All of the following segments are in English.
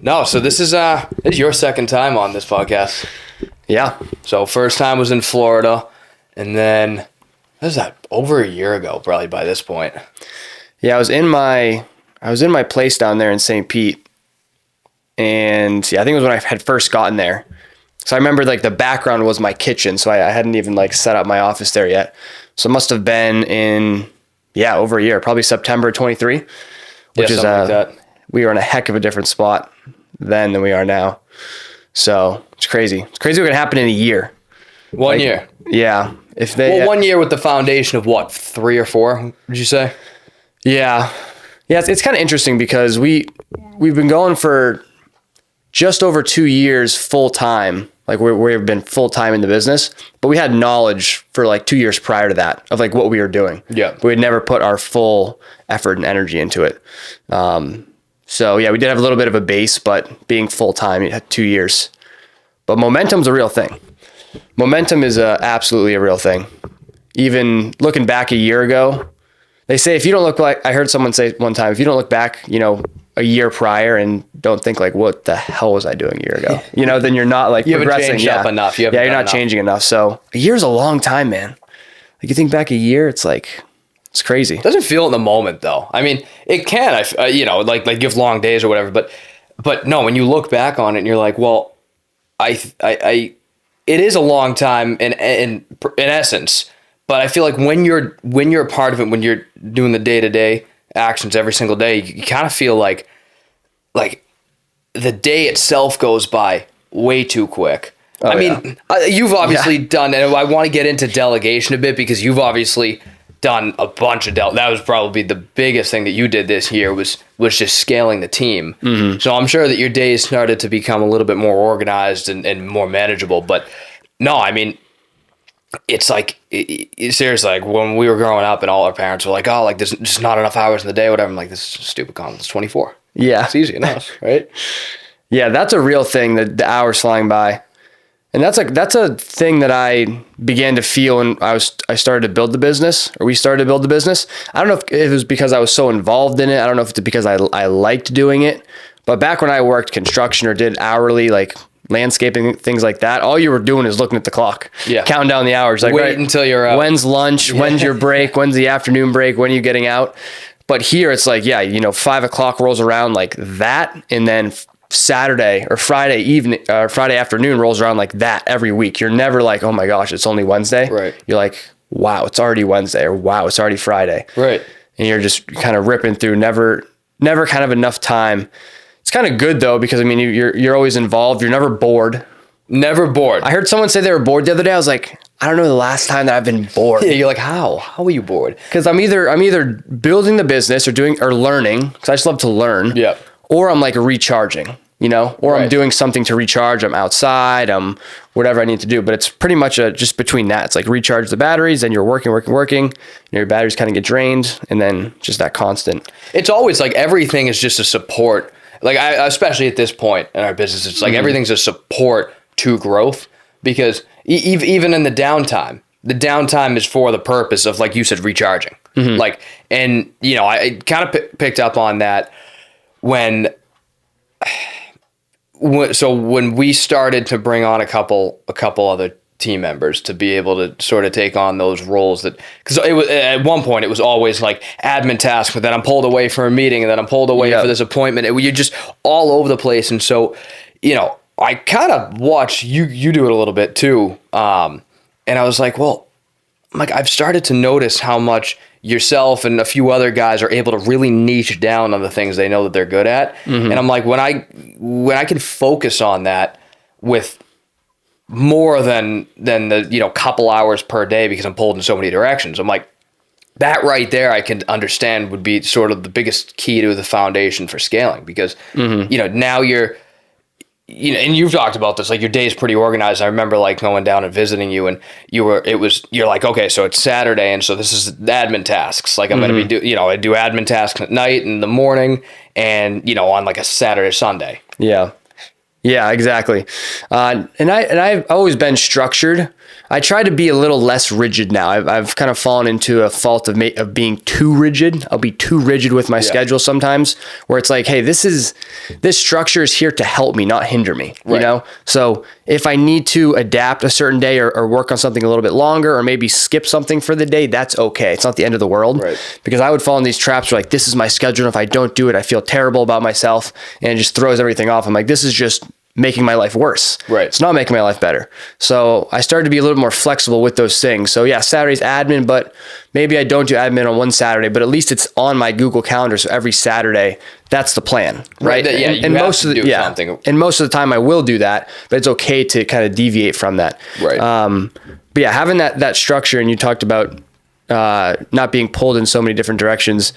No, so this is your second time on this podcast. Yeah. So first time was in Florida, and then what was that, over a year ago, probably by this point. Yeah, I was in my place down there in St. Pete, and yeah, I think it was when I had first gotten there. So I remember like the background was my kitchen, so I hadn't even like set up my office there yet. So it must have been in over a year, probably September 23, which is like that. We were in a heck of a different spot then than we are now. So it's crazy. It's crazy what can happen in a year. 1 year. Yeah. If they 1 year with the foundation of what, 3 or 4, would you say? Yeah. Yeah, it's kind of interesting because we've been going for just over 2 years full time. Like we've been full time in the business, but we had knowledge for like 2 years prior to that of like what we were doing. Yeah. But we'd never put our full effort and energy into it. So yeah, we did have a little bit of a base, but being full time, it had 2 years. But momentum's a real thing. Momentum is absolutely a real thing. Even looking back a year ago, they say if you don't look like, I heard someone say one time, if you don't look back, a year prior and don't think like, what the hell was I doing a year ago? Then you're not like you progressing. Haven't changed up enough. You're not changing enough. So a year's a long time, man. Like you think back a year, it's like, it's crazy. It doesn't feel in the moment though. I mean, it can, like you have long days or whatever, but no, when you look back on it and you're like, well, it is a long time in essence, but I feel like when you're a part of it, when you're doing the day-to-day actions every single day, you kind of feel like the day itself goes by way too quick. Oh, I mean, you've obviously done, and I want to get into delegation a bit because you've obviously done a bunch of that was probably the biggest thing that you did this year was just scaling the team. Mm-hmm. So I'm sure that your days started to become a little bit more organized and more manageable. But no, I mean, it's like, seriously, like when we were growing up and all our parents were like, oh, like there's just not enough hours in the day, whatever. I'm like, this is a stupid comment. It's 24. Yeah. It's easy enough, right? Yeah, that's a real thing, the hours flying by. And that's a thing that I began to feel when I started to build the business, or we started to build the business. I don't know if it was because I was so involved in it. I don't know if it's because I liked doing it. But back when I worked construction or did hourly, like landscaping, things like that, all you were doing is looking at the clock, counting down the hours. Like, wait until you're out. When's lunch? When's your break? When's the afternoon break? When are you getting out? But here it's like, 5 o'clock rolls around like that, and then Saturday or Friday evening or Friday afternoon rolls around like that every week. You're never like, oh my gosh, it's only Wednesday. Right. You're like, wow, it's already Wednesday, or wow, it's already Friday. Right. And you're just kind of ripping through, never kind of enough time. It's kind of good though, because I mean, you're always involved. You're never bored. Never bored. I heard someone say they were bored the other day. I was like, I don't know the last time that I've been bored. Yeah, you're like, how are you bored? Because I'm either building the business or learning, because I just love to learn. Yeah. Or I'm like recharging. Or right. I'm doing something to recharge. I'm outside. I'm whatever I need to do. But it's pretty much just between that. It's like recharge the batteries, and you're working. Your batteries kind of get drained, and then just that constant. It's always like everything is just a support. Like especially at this point in our business, it's like everything's a support to growth, because even in the downtime is for the purpose of, like you said, recharging. Mm-hmm. Like, and I kind of picked up on that when we started to bring on a couple other team members to be able to sort of take on those roles, that because it was at one point it was always like admin tasks, but then I'm pulled away for a meeting, and then I'm pulled away for this appointment. You're just all over the place. And so I kind of watch you do it a little bit too, and I was like, well, I've started to notice how much yourself and a few other guys are able to really niche down on the things they know that they're good at. Mm-hmm. And I'm like, when I can focus on that with more than the couple hours per day, because I'm pulled in so many directions, I'm like, that right there I can understand would be sort of the biggest key to the foundation for scaling, because now you're and you've talked about this, like your day's pretty organized. I remember like going down and visiting you, and you're like, okay, so it's Saturday, and so this is admin tasks. Like I'm going to be I do admin tasks at night and in the morning, and on like a Saturday, Sunday. Yeah, exactly. And I've always been structured, I try to be a little less rigid now. I've kind of fallen into a fault of being too rigid. I'll be too rigid with my schedule sometimes, where it's like, hey, this structure is here to help me, not hinder me, you know? So if I need to adapt a certain day or work on something a little bit longer, or maybe skip something for the day, that's okay. It's not the end of the world, because I would fall in these traps where like, this is my schedule. And if I don't do it, I feel terrible about myself, and it just throws everything off. I'm like, this is just making my life worse. It's not making my life better. So I started to be a little more flexible with those things. So yeah, Saturday's admin, but maybe I don't do admin on one Saturday, but at least it's on my Google Calendar. So every Saturday, that's the plan, right? And most of the and most of the time I will do that, but it's okay to kind of deviate from that. But yeah, having that structure, and you talked about not being pulled in so many different directions.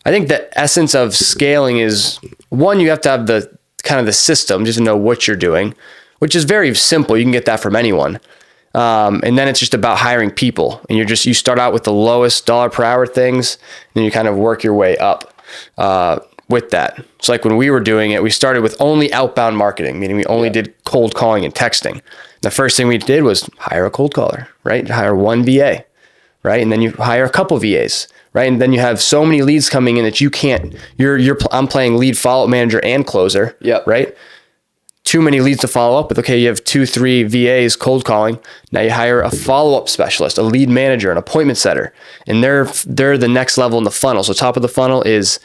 I think the essence of scaling is, one, you have to have the kind of the system just to know what you're doing, which is very simple. You can get that from anyone. And then it's just about hiring people, and you start out with the lowest dollar per hour things, and you kind of work your way up with that. So like when we were doing it, we started with only outbound marketing, meaning we only did cold calling and texting. The first thing we did was hire a cold caller, right? Hire one VA, right? And then you hire a couple VAs. Right. And then you have so many leads coming in that you can't, I'm playing lead follow-up manager and closer. Right. Too many leads to follow up with. Okay. You have 2-3 VAs cold calling. Now you hire a follow-up specialist, a lead manager, an appointment setter, and they're the next level in the funnel. So top of the funnel is,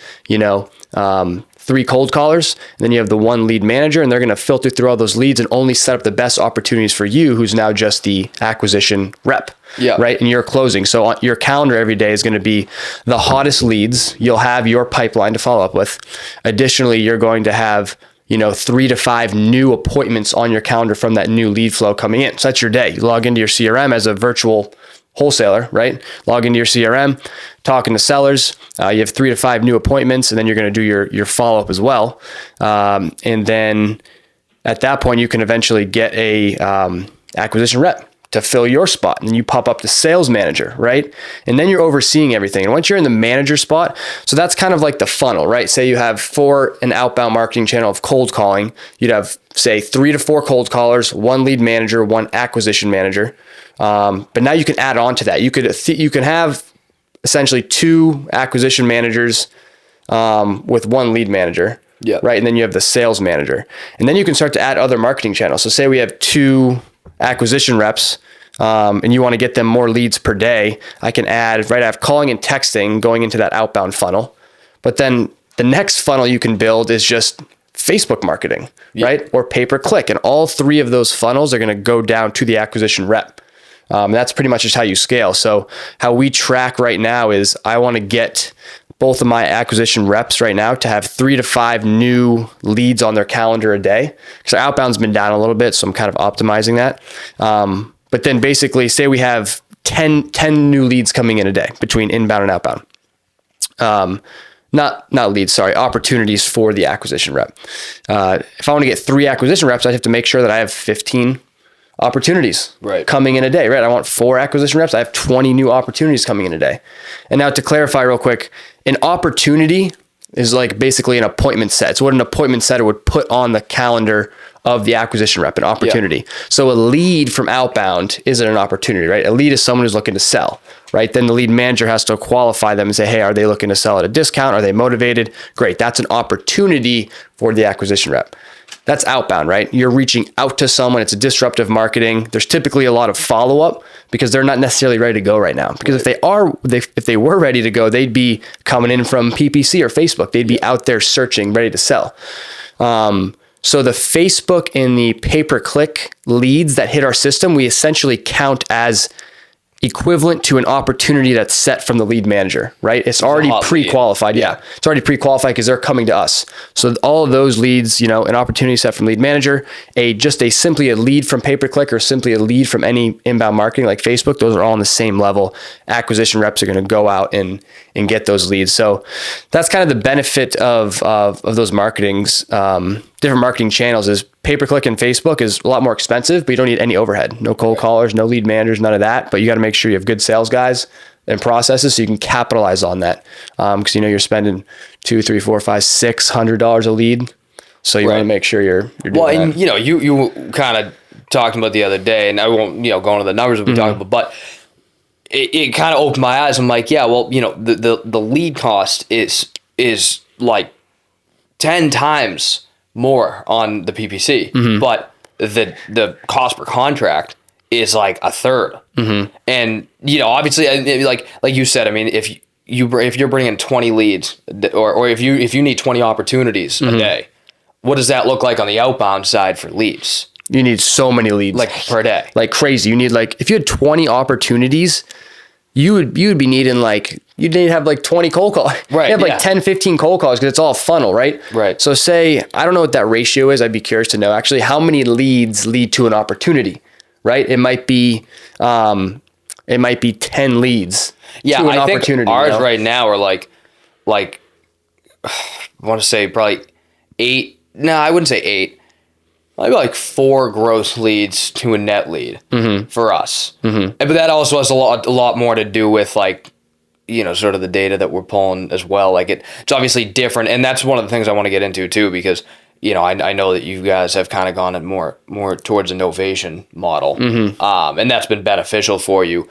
3 cold callers, and then you have the 1 lead manager, and they're going to filter through all those leads and only set up the best opportunities for you, who's now just the acquisition rep. Right. And you're closing. So on your calendar every day is going to be the hottest leads. You'll have your pipeline to follow up with. Additionally, you're going to have, 3 to 5 new appointments on your calendar from that new lead flow coming in. So that's your day. You log into your CRM as a virtual wholesaler, right? Log into your CRM, talking to sellers. You have 3 to 5 new appointments, and then you're going to do your follow-up as well. And then at that point, you can eventually get a acquisition rep to fill your spot, and you pop up to sales manager, right? And then you're overseeing everything. And once you're in the manager spot, so that's kind of like the funnel, right? Say you have, for an outbound marketing channel of cold calling, you'd have, say, 3 to 4 cold callers, 1 lead manager, 1 acquisition manager. But now you can add on to that. You can have essentially 2 acquisition managers with 1 lead manager. Right. And then you have the sales manager. And then you can start to add other marketing channels. So say we have 2 acquisition reps, and you want to get them more leads per day. I can add, right, I have calling and texting going into that outbound funnel. But then the next funnel you can build is just Facebook marketing, right? Or pay-per-click. And all 3 of those funnels are going to go down to the acquisition rep. That's pretty much just how you scale. So how we track right now is, I want to get both of my acquisition reps right now to have 3 to 5 new leads on their calendar a day. So outbound's been down a little bit, so I'm kind of optimizing that. But then basically, say we have 10 new leads coming in a day between inbound and outbound. Not leads, sorry, opportunities for the acquisition rep. If I want to get 3 acquisition reps, I have to make sure that I have 15 opportunities coming in a day, right? I want 4 acquisition reps. I have 20 new opportunities coming in a day. And now to clarify real quick, an opportunity is like basically an appointment set. It's what an appointment setter would put on the calendar of the acquisition rep, an opportunity. So a lead from outbound isn't an opportunity, right? A lead is someone who's looking to sell, right? Then the lead manager has to qualify them and say, hey, are they looking to sell at a discount? Are they motivated? Great. That's an opportunity for the acquisition rep. That's outbound, right? You're reaching out to someone. It's a disruptive marketing. There's typically a lot of follow-up because they're not necessarily ready to go right now. Because if they were ready to go, they'd be coming in from PPC or Facebook. They'd be out there searching, ready to sell. So the Facebook and the pay-per-click leads that hit our system, we essentially count as equivalent to an opportunity that's set from the lead manager, right? It's already pre-qualified. Yeah. It's already pre-qualified because they're coming to us. So all of those leads, an opportunity set from lead manager, simply a lead from pay-per-click, or simply a lead from any inbound marketing like Facebook, those are all on the same level. Acquisition reps are going to go out and get those leads. So that's kind of the benefit of those marketings, different marketing channels. Is pay-per-click and Facebook is a lot more expensive, but you don't need any overhead. No cold callers, no lead managers, none of that. But you got to make sure you have good sales guys and processes so you can capitalize on that. Because you're spending $200, $300, $400, $500, $600 a lead. So you want to make sure you're doing that. And you kind of talking about the other day, and I won't, go into the numbers that we talked about, but it kind of opened my eyes. I'm like, yeah, well, the lead cost is like 10 times more on the PPC, but the cost per contract is like a third. And, obviously, like you said, I mean, if you're bringing 20 leads or if you need 20 opportunities a day, what does that look like on the outbound side for leads? You need so many leads, like per day, like crazy. You need if you had 20 opportunities, you would be needing you'd need to have 20 cold calls. Right. You have 10, 15 cold calls because it's all funnel, right? Right. So say, I don't know what that ratio is. I'd be curious to know actually how many leads lead to an opportunity, right? It might be 10 leads to an opportunity. Think ours right now are like I want to say probably 8. No, I wouldn't say 8. Maybe 4 gross leads to a net lead for us. But that also has a lot more to do with sort of the data that we're pulling as well. It's obviously different, and that's one of the things I want to get into too, because I know that you guys have kind of gone in more towards a Novation model, and that's been beneficial for you.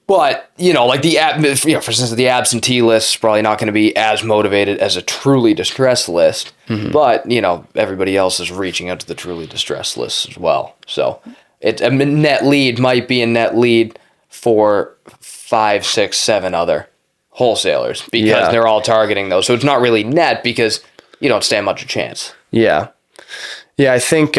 But, like the for instance, the absentee list is probably not going to be as motivated as a truly distressed list. But, everybody else is reaching out to the truly distressed list as well. So a net lead might be a net lead for 5, 6, 7 other wholesalers because they're all targeting those. So it's not really net because you don't stand much a chance. Yeah. Yeah, I think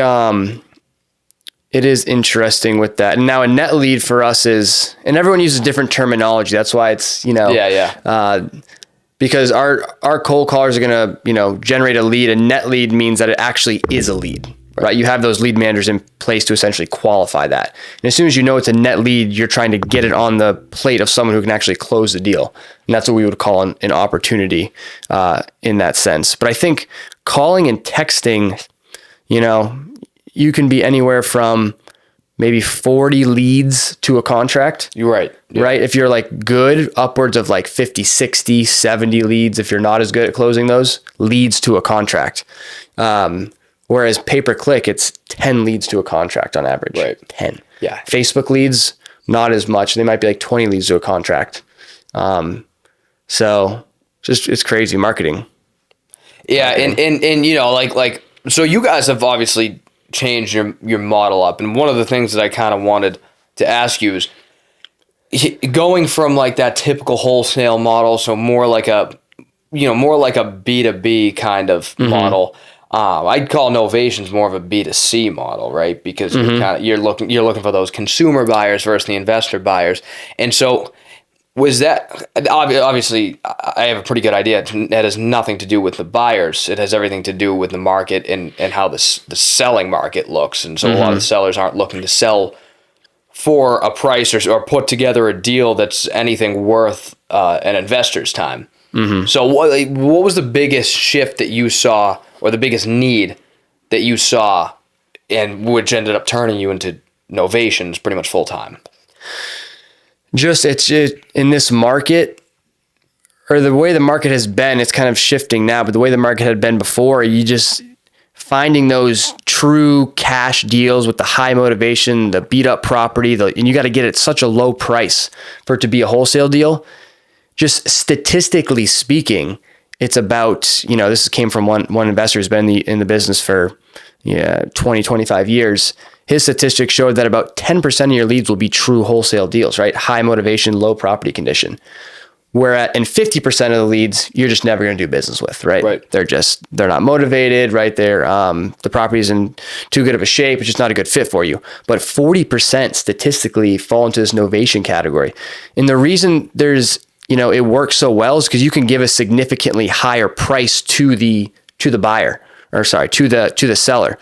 it is interesting with that. And now a net lead for us is, and everyone uses different terminology. That's why it's, because our cold callers are going to, generate a lead. A net lead means that it actually is a lead, right? You have those lead managers in place to essentially qualify that. And as soon as you know it's a net lead, you're trying to get it on the plate of someone who can actually close the deal. And that's what we would call an opportunity in that sense. But I think calling and texting, you can be anywhere from maybe 40 leads to a contract. You're right. Yeah. Right? If you're good, upwards of 50, 60, 70 leads. If you're not as good at closing those, leads to a contract. Whereas pay-per-click, it's 10 leads to a contract on average. Right. 10. Yeah. Facebook leads, not as much. They might be 20 leads to a contract. So it's crazy marketing. Yeah. And so you guys have obviously changed your model up. And one of the things that I kind of wanted to ask you is going from that typical wholesale model, so more like a B2B kind of model. I'd call Novations more of a B2C model, right? Because you're looking for those consumer buyers versus the investor buyers. And so was that, obviously I have a pretty good idea. That has nothing to do with the buyers. It has everything to do with the market and how the selling market looks. And so a lot of the sellers aren't looking to sell for a price or put together a deal that's anything worth an investor's time. So what was the biggest shift that you saw, or the biggest need that you saw, and which ended up turning you into Novations pretty much full time? It's in this market, or the way the market has been, it's kind of shifting now, but the way the market had been before, you just finding those true cash deals with the high motivation, the beat up property, and you got to get it at such a low price for it to be a wholesale deal. Just statistically speaking, it's about, this came from one investor who's been in the business for 20, 25 years. His statistics showed that about 10% of your leads will be true wholesale deals, right? High motivation, low property condition. Whereas in 50% of the leads, you're just never going to do business with, right? Right. They're not motivated, right? The property's in too good of a shape. It's just not a good fit for you. But 40% statistically fall into this Novation category. And the reason it works so well is because you can give a significantly higher price to the buyer, or sorry, to the seller.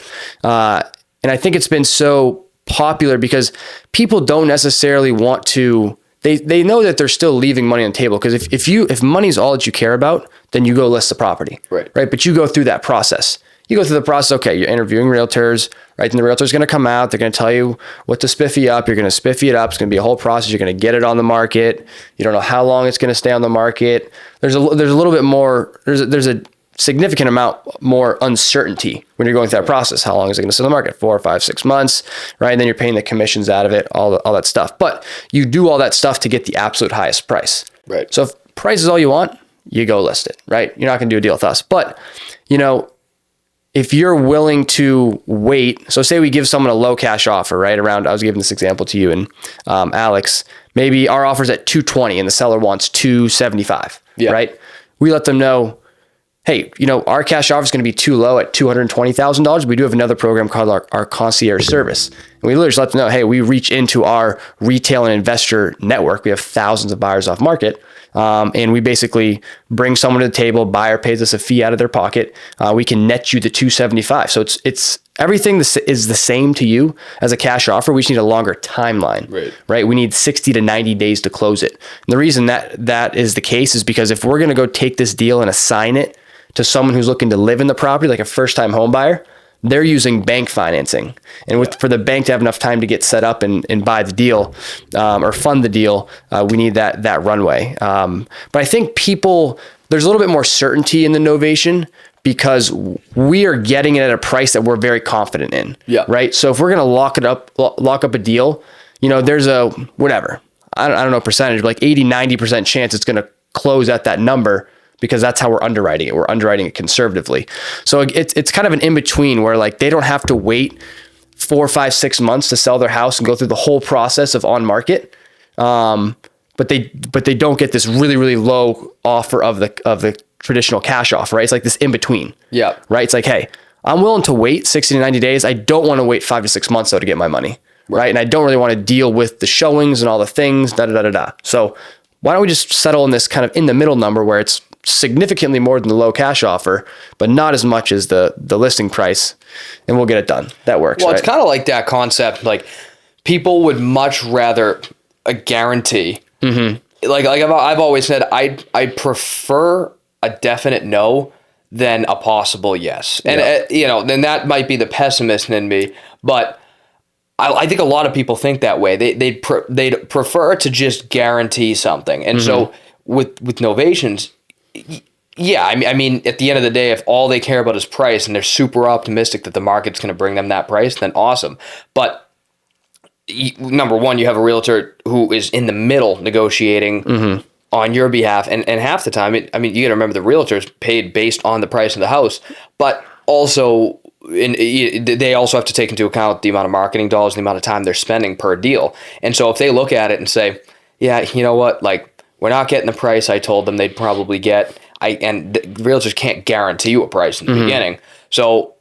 And I think it's been so popular because people don't necessarily want to, they know that they're still leaving money on the table. Because if money's all that you care about, then you go list the property. Right. But you go through that process. You go through the process, okay, you're interviewing realtors, right? And the realtor's going to come out, they're going to tell you what to spiffy up. You're going to spiffy it up. It's going to be a whole process. You're going to get it on the market. You don't know how long it's going to stay on the market. There's a little bit more, there's a significant amount more uncertainty when you're going through that process. How long is it going to sit on the market? 4 or 5, 6 months, right? And then you're paying the commissions out of it, all that stuff. But you do all that stuff to get the absolute highest price. Right. So if price is all you want, you go list it, right? You're not going to do a deal with us. But, you know, if you're willing to wait, so say we give someone a low cash offer, right? Around, I was giving this example to you and Alex, maybe our offer's at 220 and the seller wants 275, right? We let them know, hey, you know, our cash offer is going to be too low at $220,000. We do have another program called our concierge service. And we literally just let them know, hey, we reach into our retail and investor network. We have thousands of buyers off market. And we basically bring someone to the table, buyer pays us a fee out of their pocket. We can net you the 275. So it's everything is the same to you as a cash offer. We just need a longer timeline, right? We need 60 to 90 days to close it. And the reason that is the case is because if we're going to go take this deal and assign it to someone who's looking to live in the property, like a first-time home buyer, they're using bank financing. And for the bank to have enough time to get set up and buy the deal or fund the deal, we need that runway. But I think there's a little bit more certainty in the Novation because we are getting it at a price that we're very confident in, right? So if we're going to lock up a deal, you know, there's a, whatever, I don't know percentage, but like 80, 90% chance it's going to close at that number, because that's how we're underwriting it. We're underwriting it conservatively. So it's kind of an in-between where like they don't have to wait 4, 5, 6 months to sell their house and go through the whole process of on market. But they don't get this really, really low offer of the traditional cash offer, right? It's like this in-between. Yeah. Right. It's like, hey, I'm willing to wait 60 to 90 days. I don't want to wait 5 to 6 months though to get my money. Right. And I don't really want to deal with the showings and all the things, So why don't we just settle in this kind of in the middle number where it's significantly more than the low cash offer, but not as much as the listing price, and we'll get it done. That works. Well, right? It's kind of like that concept. Like people would much rather a guarantee. Mm-hmm. Like I've always said, I prefer a definite no than a possible yes. And you know, then that might be the pessimist in me, but I think a lot of people think that way. They'd prefer to just guarantee something. And so with Novations, yeah, I mean, at the end of the day, if all they care about is price and they're super optimistic that the market's going to bring them that price, then awesome. But number one, you have a realtor who is in the middle negotiating on your behalf. And half the time, I mean, you got to remember the realtor's paid based on the price of the house, but also they also have to take into account the amount of marketing dollars, the amount of time they're spending per deal. And so if they look at it and say, yeah, you know what, like, we're not getting the price I told them they'd probably get. And the realtors can't guarantee you a price in the beginning. So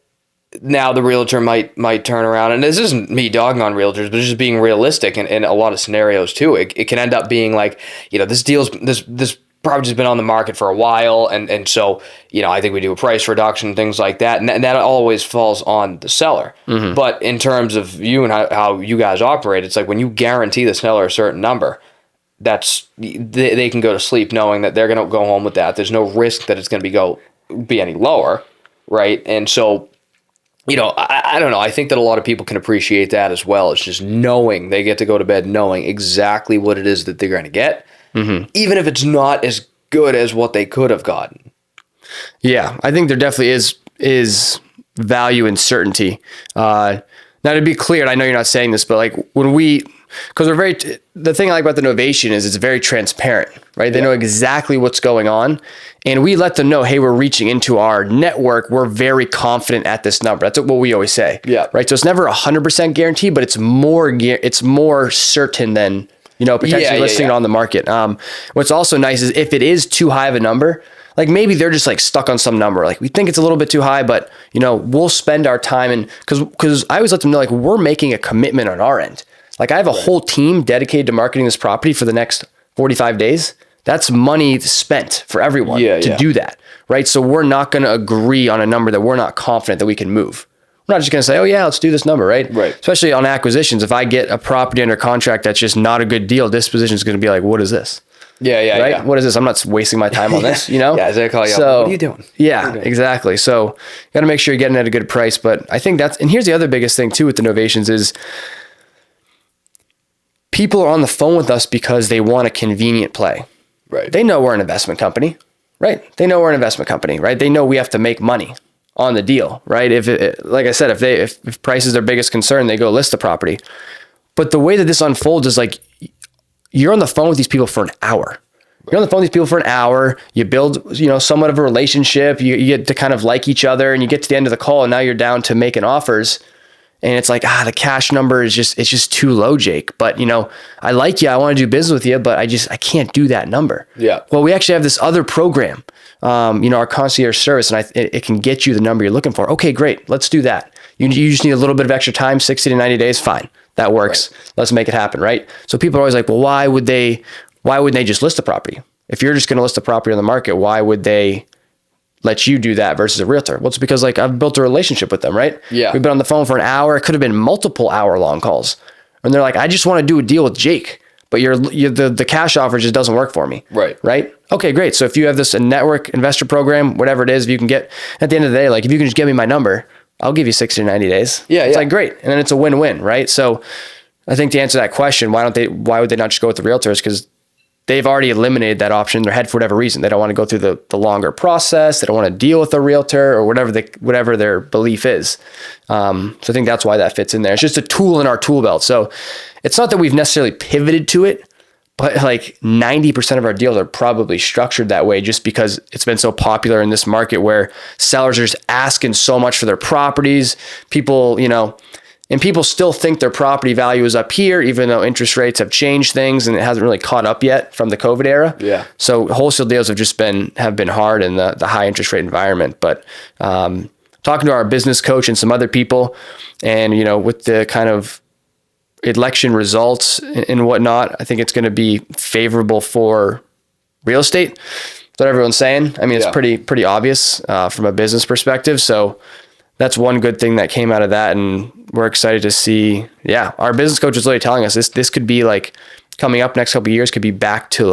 now the realtor might turn around, and this isn't me dogging on realtors, but it's just being realistic in a lot of scenarios too. It can end up being like, you know, this property's been on the market for a while, and so, you know, I think we do a price reduction, things like that, and that always falls on the seller. But in terms of you and how you guys operate, it's like when you guarantee the seller a certain number, they can go to sleep knowing that they're going to go home with that. There's no risk that it's going to be any lower, right? And so, you know, I don't know. I think that a lot of people can appreciate that as well. It's just knowing they get to go to bed knowing exactly what it is that they're going to get, even if it's not as good as what they could have gotten. Yeah, I think there definitely is value in certainty. Now, to be clear, and I know you're not saying this, but like because the thing I like about the Novation is it's very transparent, right? They know exactly what's going on, and we let them know, hey, we're reaching into our network. We're very confident at this number. That's what we always say, right? So it's never 100% guaranteed, but it's more certain than, you know, potentially listing it on the market. What's also nice is if it is too high of a number, like maybe they're just like stuck on some number. Like we think it's a little bit too high, but you know, we'll spend our time because I always let them know, like, we're making a commitment on our end. Like I have a whole team dedicated to marketing this property for the next 45 days. That's money spent for everyone to do that, right? So we're not going to agree on a number that we're not confident that we can move. We're not just going to say, oh yeah, let's do this number, right? Especially on acquisitions. If I get a property under contract that's just not a good deal, disposition is going to be like, what is this? Right? What is this? I'm not wasting my time on this, you know? They call you up. What are you doing? Exactly. So you got to make sure you're getting at a good price. But I think and here's the other biggest thing too with the Novations is people are on the phone with us because they want a convenient play. Right. They know we're an investment company, right? They know we're an investment company, right? They know we have to make money on the deal, right? Like I said, if price is their biggest concern, they go list the property. But the way that this unfolds is like, you're on the phone with these people for an hour. You're on the phone with these people for an hour. You build, somewhat of a relationship. You get to kind of like each other, and you get to the end of the call, and now you're down to making offers. And it's like, the cash number is it's just too low, Jake. But, I like you. I want to do business with you, but I can't do that number. Yeah. Well, we actually have this other program, our concierge service, and it can get you the number you're looking for. Okay, great. Let's do that. You just need a little bit of extra time, 60 to 90 days. Fine. That works. Right. Let's make it happen. Right. So people are always like, well, why wouldn't they just list the property? If you're just going to list the property on the market, why would they let you do that versus a realtor? Well, it's because I've built a relationship with them, right? Yeah. We've been on the phone for an hour. It could have been multiple hour-long calls. And they're like, I just want to do a deal with Jake, but the cash offer just doesn't work for me. Right. Right? Okay, great. So if you have a network investor program, whatever it is, if you can get, at the end of the day, if you can just give me my number, I'll give you 60 to 90 days. Yeah. It's great. And then it's a win-win, right? So I think to answer that question, why would they not just go with the realtors? Because they've already eliminated that option in their head for whatever reason. They don't want to go through the longer process. They don't want to deal with a realtor or whatever their belief is. So I think that's why that fits in there. It's just a tool in our tool belt. So it's not that we've necessarily pivoted to it, but 90% of our deals are probably structured that way just because it's been so popular in this market where sellers are just asking so much for their properties. People, and people still think their property value is up here, even though interest rates have changed things and it hasn't really caught up yet from the COVID era. Yeah. So wholesale deals have been hard in the high interest rate environment. But talking to our business coach and some other people, and with the kind of election results and whatnot, I think it's going to be favorable for real estate. That's what everyone's saying. I mean, it's pretty obvious from a business perspective. So that's one good thing that came out of that. And we're excited to see, our business coach is literally telling us this could be coming up next couple of years could be back to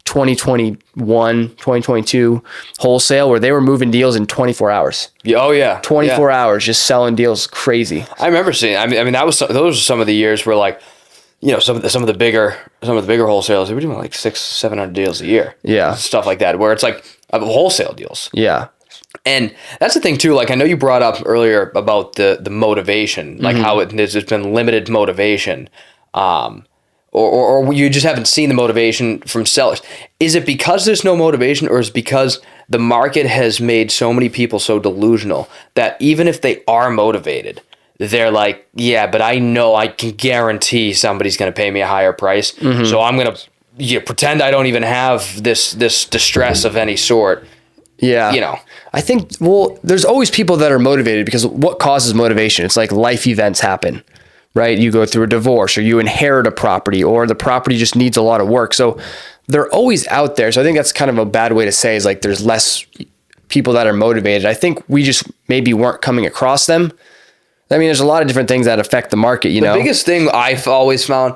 2021, 2022 wholesale where they were moving deals in 24 hours. Oh yeah. 24 hours, just selling deals crazy. I remember seeing, I mean, those were some of the years where some of the bigger wholesalers, they were doing 600-700 deals a year. Yeah. Stuff like that, where it's wholesale deals. Yeah. And that's the thing too. I know you brought up earlier about the motivation, how there's been limited motivation, or you just haven't seen the motivation from sellers. Is it because there's no motivation, or is it because the market has made so many people so delusional that even if they are motivated, they're like, yeah, but I know I can guarantee somebody's going to pay me a higher price, so I'm going to pretend I don't even have this distress of any sort. Yeah. I think, there's always people that are motivated because what causes motivation? It's life events happen, right? You go through a divorce or you inherit a property or the property just needs a lot of work. So they're always out there. So I think that's kind of a bad way to say is there's less people that are motivated. I think we just maybe weren't coming across them. I mean, there's a lot of different things that affect the market, The biggest thing I've always found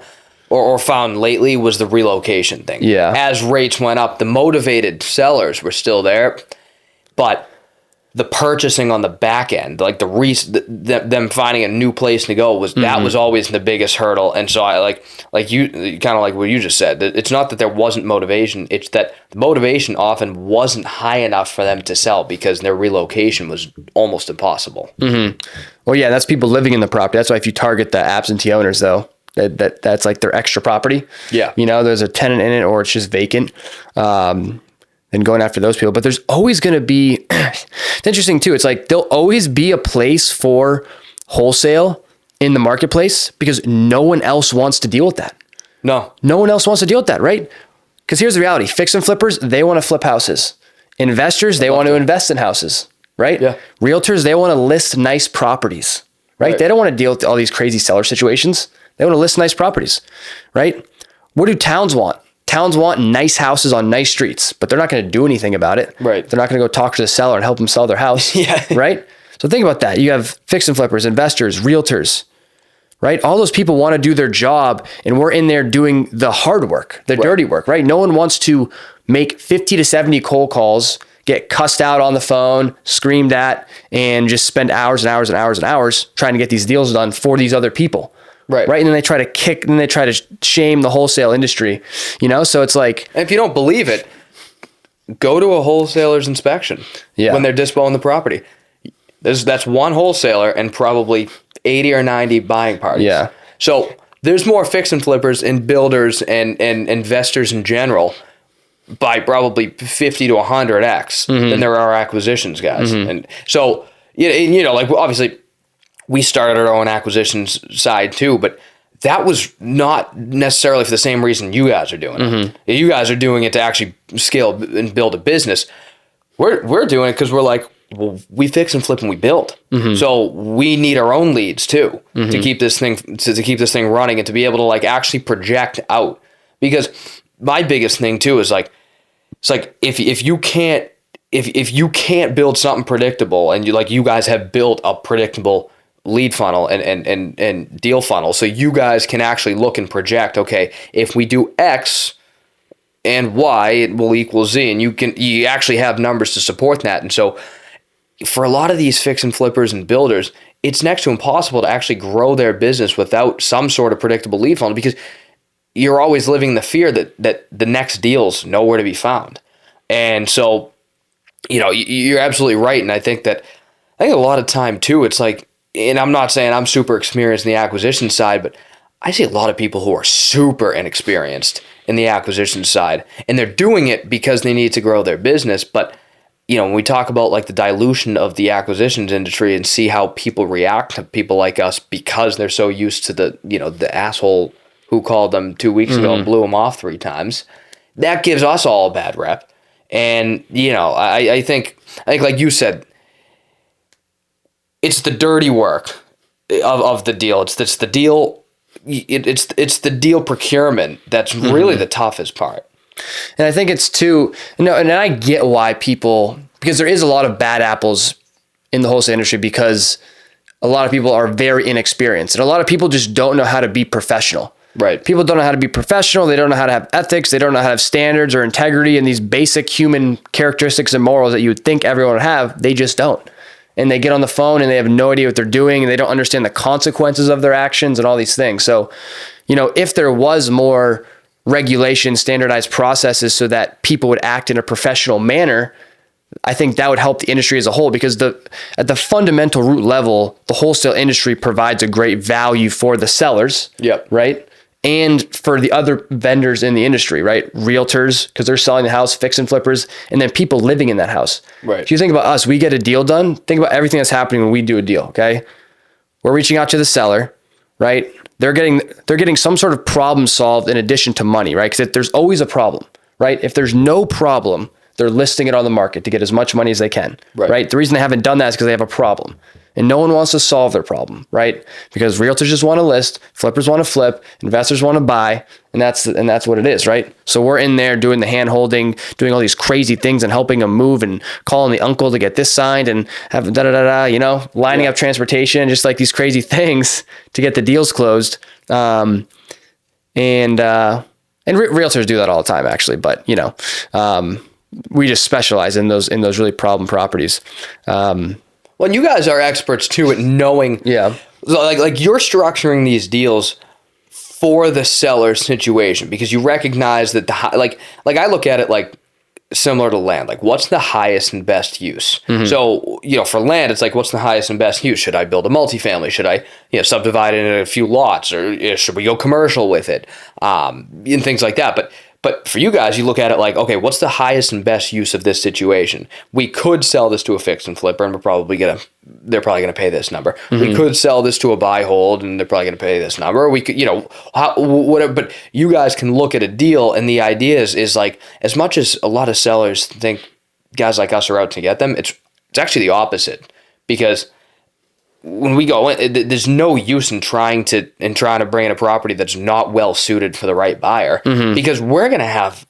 or found lately was the relocation thing. Yeah. As rates went up, the motivated sellers were still there, but the purchasing on the back end, them finding a new place to go that was always the biggest hurdle. And so I you kind of like what you just said, that it's not that there wasn't motivation, it's that the motivation often wasn't high enough for them to sell because their relocation was almost impossible. Mm-hmm. Well, yeah, that's people living in the property. That's why if you target the absentee owners though, that's their extra property. Yeah. There's a tenant in it or it's just vacant. And going after those people. But there's always going to be, it's interesting too. It's there'll always be a place for wholesale in the marketplace because no one else wants to deal with that. No one else wants to deal with that, right? Because here's the reality. Fix and flippers, they want to flip houses. Investors, they want to invest in houses, right? Yeah. Realtors, they want to list nice properties, right? They don't want to deal with all these crazy seller situations. They want to list nice properties, right? What do towns want? Towns want nice houses on nice streets, but they're not going to do anything about it. Right. They're not going to go talk to the seller and help them sell their house. Yeah. Right. So think about that. You have fix and flippers, investors, realtors, right? All those people want to do their job and we're in there doing the hard work, the dirty work, right? No one wants to make 50 to 70 cold calls, get cussed out on the phone, screamed at, and just spend hours and hours and hours and hours trying to get these deals done for these other people. Right. And then they try to shame the wholesale industry, So it's and if you don't believe it, go to a wholesaler's inspection when they're dispoing the property. That's one wholesaler and probably 80 or 90 buying parties. Yeah. So there's more fix and flippers and builders and investors in general by probably 50 to 100x than there are acquisitions guys. And so, like obviously we started our own acquisitions side too, but that was not necessarily for the same reason you guys are doing it. You guys are doing it to actually scale and build a business. We're doing it because we're like, well, we fix and flip and we build. So we need our own leads too to keep this thing running and to be able to like actually project out. Because my biggest thing too is like, it's like if you can't build something predictable, and you guys have built a predictable lead funnel and deal funnel, so you guys can actually look and project, okay, if we do X and Y, it will equal Z, and you actually have numbers to support that. And so for a lot of these fix and flippers and builders, it's next to impossible to actually grow their business without some sort of predictable lead funnel, because you're always living the fear that the next deal's nowhere to be found. And so, you're absolutely right. And I think a lot of time too, it's like, and I'm not saying I'm super experienced in the acquisition side, but I see a lot of people who are super inexperienced in the acquisition side, and they're doing it because they need to grow their business. But, when we talk about like the dilution of the acquisitions industry and see how people react to people like us because they're so used to the asshole who called them 2 weeks ago and blew them off 3 times, that gives us all a bad rep. And, I think like you said, it's the dirty work of the deal. It's the deal. It's the deal procurement that's really the toughest part. And I think it's too, and I get why because there is a lot of bad apples in the wholesale industry, because a lot of people are very inexperienced, and a lot of people just don't know how to be professional. Right. People don't know how to be professional. They don't know how to have ethics. They don't know how to have standards or integrity and these basic human characteristics and morals that you would think everyone would have. They just don't. And they get on the phone and they have no idea what they're doing, and they don't understand the consequences of their actions and all these things. So, if there was more regulation, standardized processes so that people would act in a professional manner, I think that would help the industry as a whole, because at the fundamental root level, the wholesale industry provides a great value for the sellers. Yep. Right. And for the other vendors in the industry, right? Realtors, because they're selling the house, fix and flippers, and then people living in that house. Right. If you think about us, we get a deal done. Think about everything that's happening when we do a deal. Okay. We're reaching out to the seller, right? They're getting some sort of problem solved in addition to money, right? Because there's always a problem, right? If there's no problem, they're listing it on the market to get as much money as they can, right? The reason they haven't done that is because they have a problem, and no one wants to solve their problem, right? Because realtors just want to list, flippers want to flip, investors want to buy, and that's what it is, right? So we're in there doing the hand holding, doing all these crazy things and helping them move and calling the uncle to get this signed and have lining up transportation, just like these crazy things to get the deals closed. And realtors do that all the time, actually, but we just specialize in those really problem properties. Well, you guys are experts too at knowing. Yeah. Like you're structuring these deals for the seller situation, because you recognize that like I look at it like similar to land. Like, what's the highest and best use? So, for land, it's like, what's the highest and best use? Should I build a multifamily? Should I, subdivide it into a few lots, or should we go commercial with it? And things like that. But for you guys, you look at it like, okay, what's the highest and best use of this situation? We could sell this to a fix and flipper, and they're probably gonna pay this number. We could sell this to a buy hold, and they're probably gonna pay this number. We could, whatever. But you guys can look at a deal, and the idea is like, as much as a lot of sellers think guys like us are out to get them, it's actually the opposite, because when we go in, there's no use in trying to bring in a property that's not well suited for the right buyer, because we're gonna have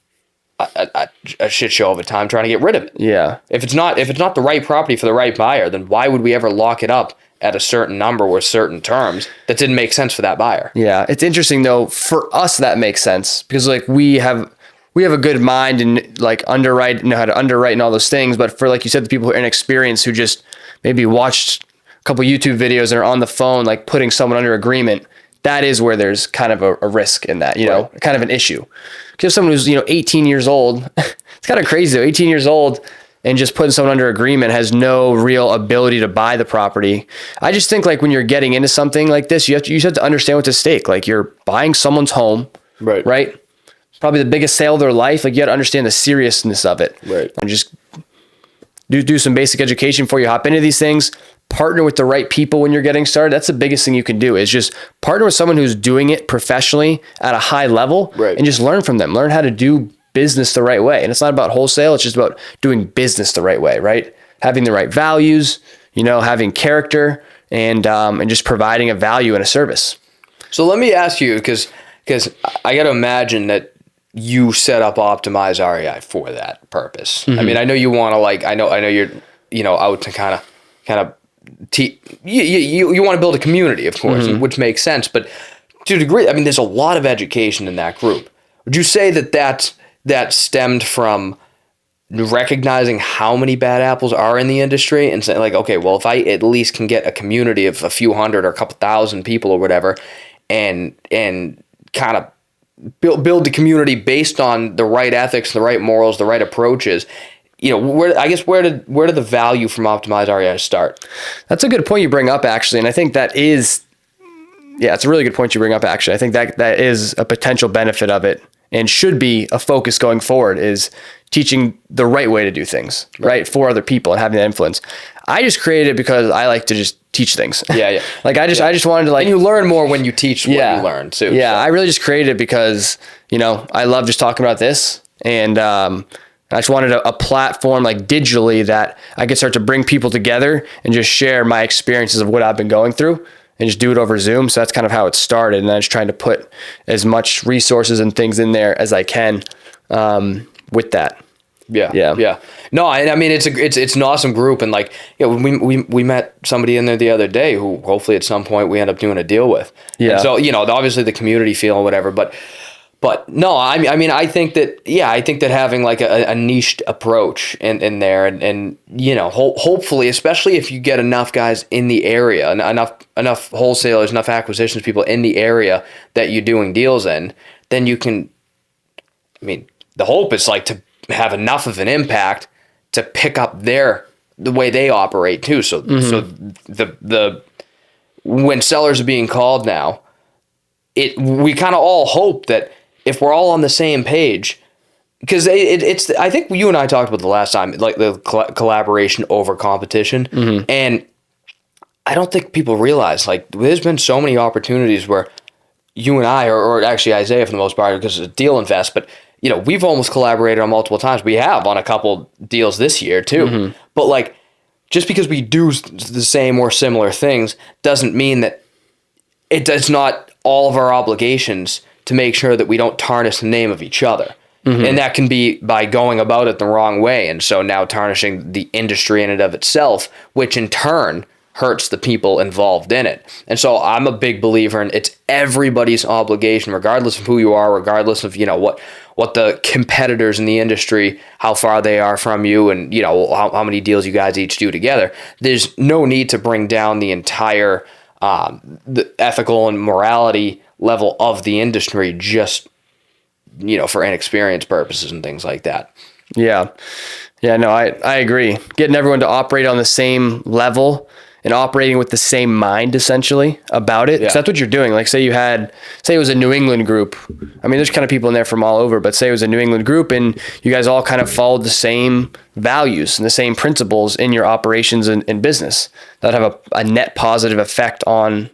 a shit show of a time trying to get rid of it. Yeah. If it's not the right property for the right buyer, then why would we ever lock it up at a certain number with certain terms that didn't make sense for that buyer? Yeah, it's interesting though. For us, that makes sense, because like we have a good mind and like know how to underwrite and all those things. But for, like you said, the people who are inexperienced, who just maybe watched a couple YouTube videos and are on the phone, like putting someone under agreement, that is where there's kind of a risk in that, know, kind of an issue. Because someone who's, 18 years old, it's kind of crazy though, 18 years old and just putting someone under agreement has no real ability to buy the property. I just think like when you're getting into something like this, you have to understand what's at stake. Like you're buying someone's home, right? It's probably the biggest sale of their life. Like you got to understand the seriousness of it, and just do some basic education before you hop into these things. Partner with the right people when you're getting started. That's the biggest thing you can do, is just partner with someone who's doing it professionally at a high level, and just learn from them. Learn how to do business the right way. And it's not about wholesale. It's just about doing business the right way, right? Having the right values, having character, and just providing a value and a service. So let me ask you, because I got to imagine that you set up Optimize REI for that purpose. I mean, I know you want to I know you're, out to kind of you want to build a community, of course, which makes sense. But to a degree, I mean, there's a lot of education in that group. Would you say that stemmed from recognizing how many bad apples are in the industry and saying like, okay, well, if I at least can get a community of a few hundred or a couple thousand people or whatever, and kind of build the community based on the right ethics, the right morals, the right approaches, where did the value from Optimize REI start? That's a good point you bring up, actually. And I think that is, it's a really good point you bring up, actually. I think that is a potential benefit of it, and should be a focus going forward, is teaching the right way to do things, right? For other people and having that influence. I just created it because I like to just teach things. Like I just wanted to and you learn more when you teach what you learn too. Yeah. So. I really just created it because, I love just talking about this, and I just wanted a platform like digitally that I could start to bring people together and just share my experiences of what I've been going through, and just do it over Zoom. So that's kind of how it started. And I'm just trying to put as much resources and things in there as I can with that. Yeah. No, I mean, it's an awesome group. And we met somebody in there the other day who hopefully at some point we end up doing a deal with. Yeah. And so, obviously the community feel and whatever, but no, I mean, I think that having like a niched approach in there and hopefully, especially if you get enough guys in the area, enough wholesalers, enough acquisitions people in the area that you're doing deals in, then you can, I mean, the hope is like to have enough of an impact to pick up the way they operate too. So, so the when sellers are being called now, we kind of all hope that if we're all on the same page, because it's I think you and I talked about the last time, like the collaboration over competition, and I don't think people realize like there's been so many opportunities where you and I, or actually Isaiah for the most part, because it's Deal Invest, but we've almost collaborated on multiple times. We have on a couple deals this year too, but like just because we do the same or similar things doesn't mean that it's not all of our obligations to make sure that we don't tarnish the name of each other. And that can be by going about it the wrong way. And so now tarnishing the industry in and of itself, which in turn hurts the people involved in it. And so I'm a big believer in it's everybody's obligation, regardless of who you are, regardless of, what the competitors in the industry, how far they are from you, and, how many deals you guys each do together. There's no need to bring down the entire the ethical and morality level of the industry just, for inexperience purposes and things like that. Yeah. No, I agree. Getting everyone to operate on the same level and operating with the same mind essentially about it. Because that's what you're doing. Like say it was a New England group. I mean, there's kind of people in there from all over, but say it was a New England group and you guys all kind of followed the same values and the same principles in your operations and business that have a net positive effect on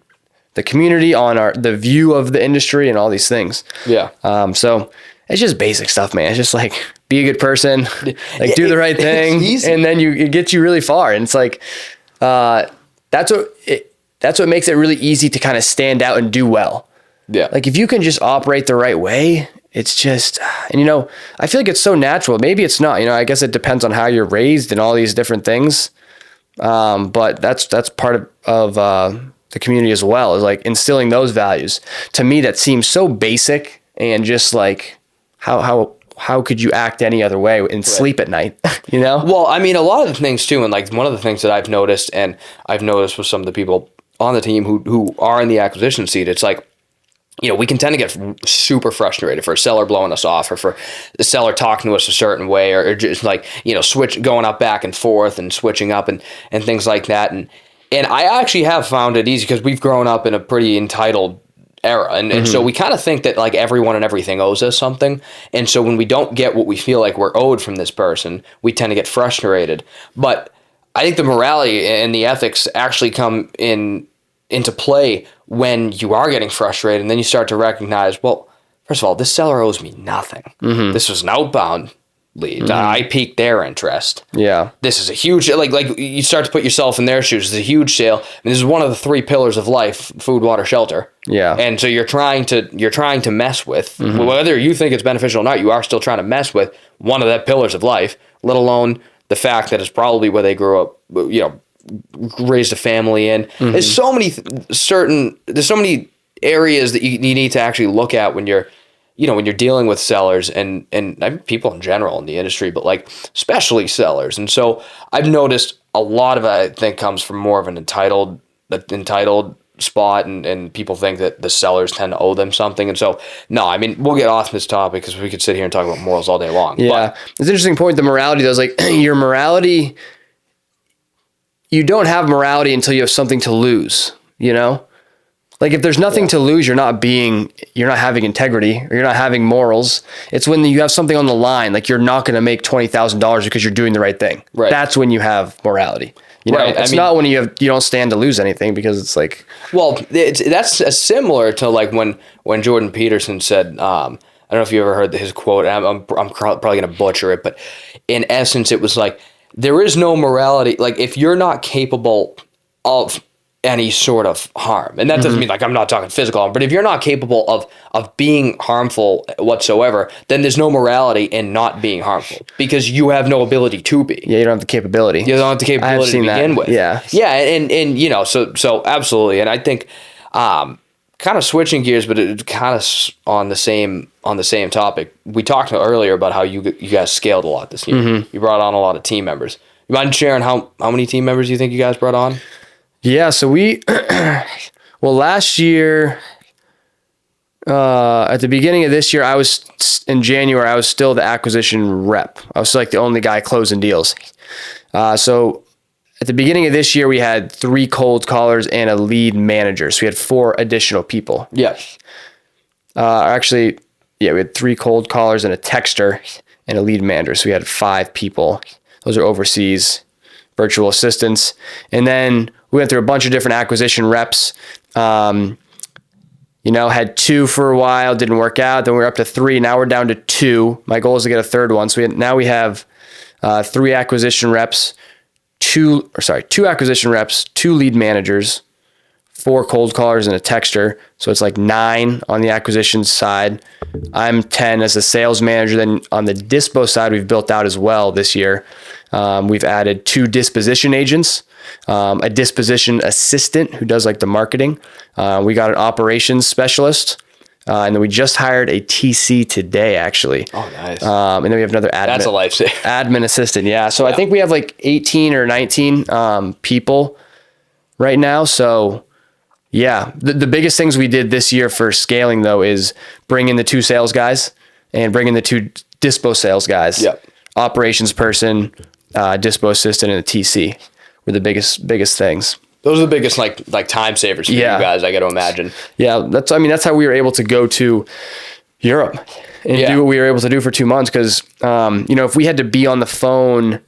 the community, on the view of the industry and all these things. Yeah. So it's just basic stuff, man. It's just like, be a good person, like do the right thing. And then it gets you really far. And it's like, that's what makes it really easy to kind of stand out and do well. Yeah. Like if you can just operate the right way, it's just, and I feel like it's so natural. Maybe it's not, I guess it depends on how you're raised and all these different things. But that's part of the community as well, is like instilling those values. To me, that seems so basic and just like how could you act any other way and sleep at night, Well, I mean, a lot of the things too, and like one of the things that I've noticed with some of the people on the team who are in the acquisition seat, it's like we can tend to get super frustrated for a seller blowing us off, or for the seller talking to us a certain way, or just like, switch going up back and forth and switching up and things like that. And I actually have found it easy because we've grown up in a pretty entitled era. And so we kind of think that like everyone and everything owes us something. And so when we don't get what we feel like we're owed from this person, we tend to get frustrated. But I think the morality and the ethics actually come into play when you are getting frustrated, and then you start to recognize, well, first of all, this seller owes me nothing. This was an outbound lead. I piqued their interest. Yeah. This is a huge, like you start to put yourself in their shoes. It's a huge sale. And this is one of the 3 pillars of life: food, water, shelter. Yeah. And so you're trying to mess with, whether you think it's beneficial or not, you are still trying to mess with one of the pillars of life, let alone the fact that it's probably where they grew up, raised a family in. There's so many there's so many areas that you need to actually look at when you're dealing with sellers and I mean, people in general in the industry, but like especially sellers. And so I've noticed a lot of it, I think, comes from more of an entitled spot, and people think that the sellers tend to owe them something. And so, no, I mean, we'll get off this topic because we could sit here and talk about morals all day long. Yeah. It's an interesting point. The morality, though, is like your morality, you don't have morality until you have something to lose, Like if there's nothing to lose, you're not having integrity, or you're not having morals. It's when you have something on the line, like you're not going to make $20,000 because you're doing the right thing. Right. That's when you have morality. It's not when you don't stand to lose anything, because it's like, well, that's similar to like when Jordan Peterson said, I don't know if you ever heard his quote. I'm probably going to butcher it, but in essence, it was like, there is no morality. Like if you're not capable of any sort of harm, and that doesn't mean like I'm not talking physical harm, but if you're not capable of being harmful whatsoever, then there's no morality in not being harmful, because you have no ability to be. Yeah, you don't have the capability. You don't have the capability to begin with. Yeah. Yeah, and so absolutely. And I think kind of switching gears, but it's kind of on the same topic. We talked earlier about how you guys scaled a lot this year. You brought on a lot of team members. You mind sharing how many team members you think you guys brought on? Yeah, so last year, at the beginning of this year, in January, I was still the acquisition rep. I was like the only guy closing deals. So at the beginning of this year, we had 3 cold callers and a lead manager. So we had 4 additional people. Yes. We had 3 cold callers and a texter and a lead manager. So we had 5 people. Those are overseas virtual assistants. And then we went through a bunch of different acquisition reps. Had 2 for a while, didn't work out. Then we were up to 3. Now we're down to 2. My goal is to get a third one. So we have 3 acquisition reps, 2 acquisition reps, 2 lead managers, 4 cold callers and a texter. So it's like 9 on the acquisition side. I'm 10 as a sales manager. Then on the dispo side, we've built out as well this year. We've added 2 disposition agents, a disposition assistant who does like the marketing. We got an operations specialist, and then we just hired a TC today, actually. Oh, nice. And then we have another admin. That's a lifesaver. Admin assistant, yeah. So I think we have like 18 or 19 people right now. So yeah, the biggest things we did this year for scaling, though, is bring in the 2 sales guys and bring in the 2 dispo sales guys. Yep. Operations person, dispo assistant, and a TC were the biggest things. Those are the biggest like time savers for you guys, I got to imagine. Yeah, that's how we were able to go to Europe and do what we were able to do for 2 months. Because if we had to be on the phone,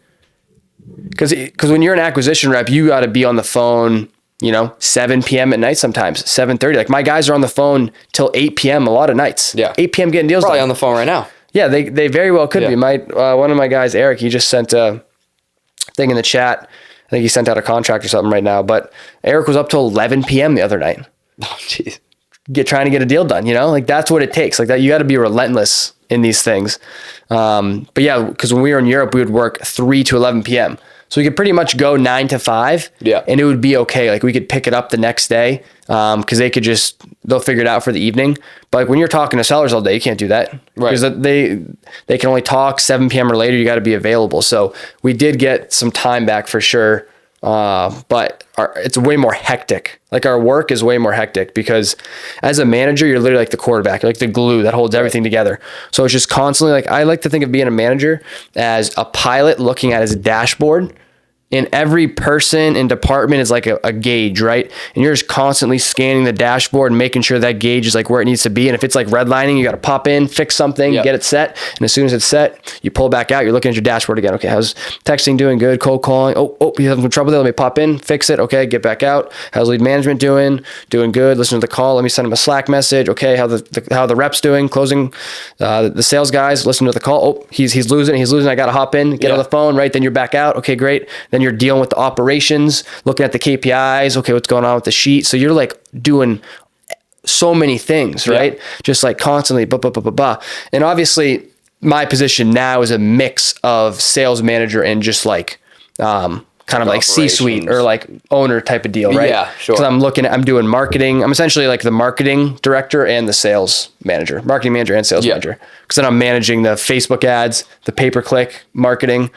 because when you're an acquisition rep, you got to be on the phone 7 p.m. at night, sometimes 7:30. Like my guys are on the phone till 8 p.m. a lot of nights. Yeah, 8 p.m. getting deals. Probably done. On the phone right now. Yeah, they very well could be. One of my guys, Eric, he just sent a thing in the chat. I think he sent out a contract or something right now. But Eric was up till 11 p.m. the other night. Oh, jeez. Trying to get a deal done. Like that's what it takes. Like that, you got to be relentless in these things. But yeah, because when we were in Europe, we would work 3 to 11 p.m. So we could pretty much go 9 to 5. Yeah. And it would be okay. Like we could pick it up the next day. Because they'll figure it out for the evening. But like when you're talking to sellers all day, you can't do that. Right. Because they can only talk 7 p.m. or later. You got to be available. So we did get some time back for sure But it's way more hectic. Like our work is way more hectic because as a manager, you're literally like the quarterback, you're like the glue that holds everything together. So it's just constantly like, I like to think of being a manager as a pilot looking at his dashboard, and every person and department is like a gauge, right? And you're just constantly scanning the dashboard and making sure that gauge is like where it needs to be. And if it's like redlining, you got to pop in, fix something, get it set. And as soon as it's set, you pull back out, you're looking at your dashboard again. Okay, how's texting doing? Good. Cold calling. Oh, you have some trouble there. Let me pop in, fix it. Okay, get back out. How's lead management doing? Doing good. Listen to the call. Let me send them a Slack message. Okay, how the reps doing? Closing the sales guys. Listen to the call. Oh, he's losing. I got to hop in, get on the phone, right? Then you're back out. Okay, great. Then you're dealing with the operations, looking at the KPIs. Okay, what's going on with the sheet? So you're like doing so many things, right? Just like constantly, And obviously my position now is a mix of sales manager and just like, kind of like C-suite or like owner type of deal, right? Yeah, sure. Because I'm doing marketing. I'm essentially like the marketing director and the sales manager, marketing manager and sales manager. Because then I'm managing the Facebook ads, the pay-per-click marketing,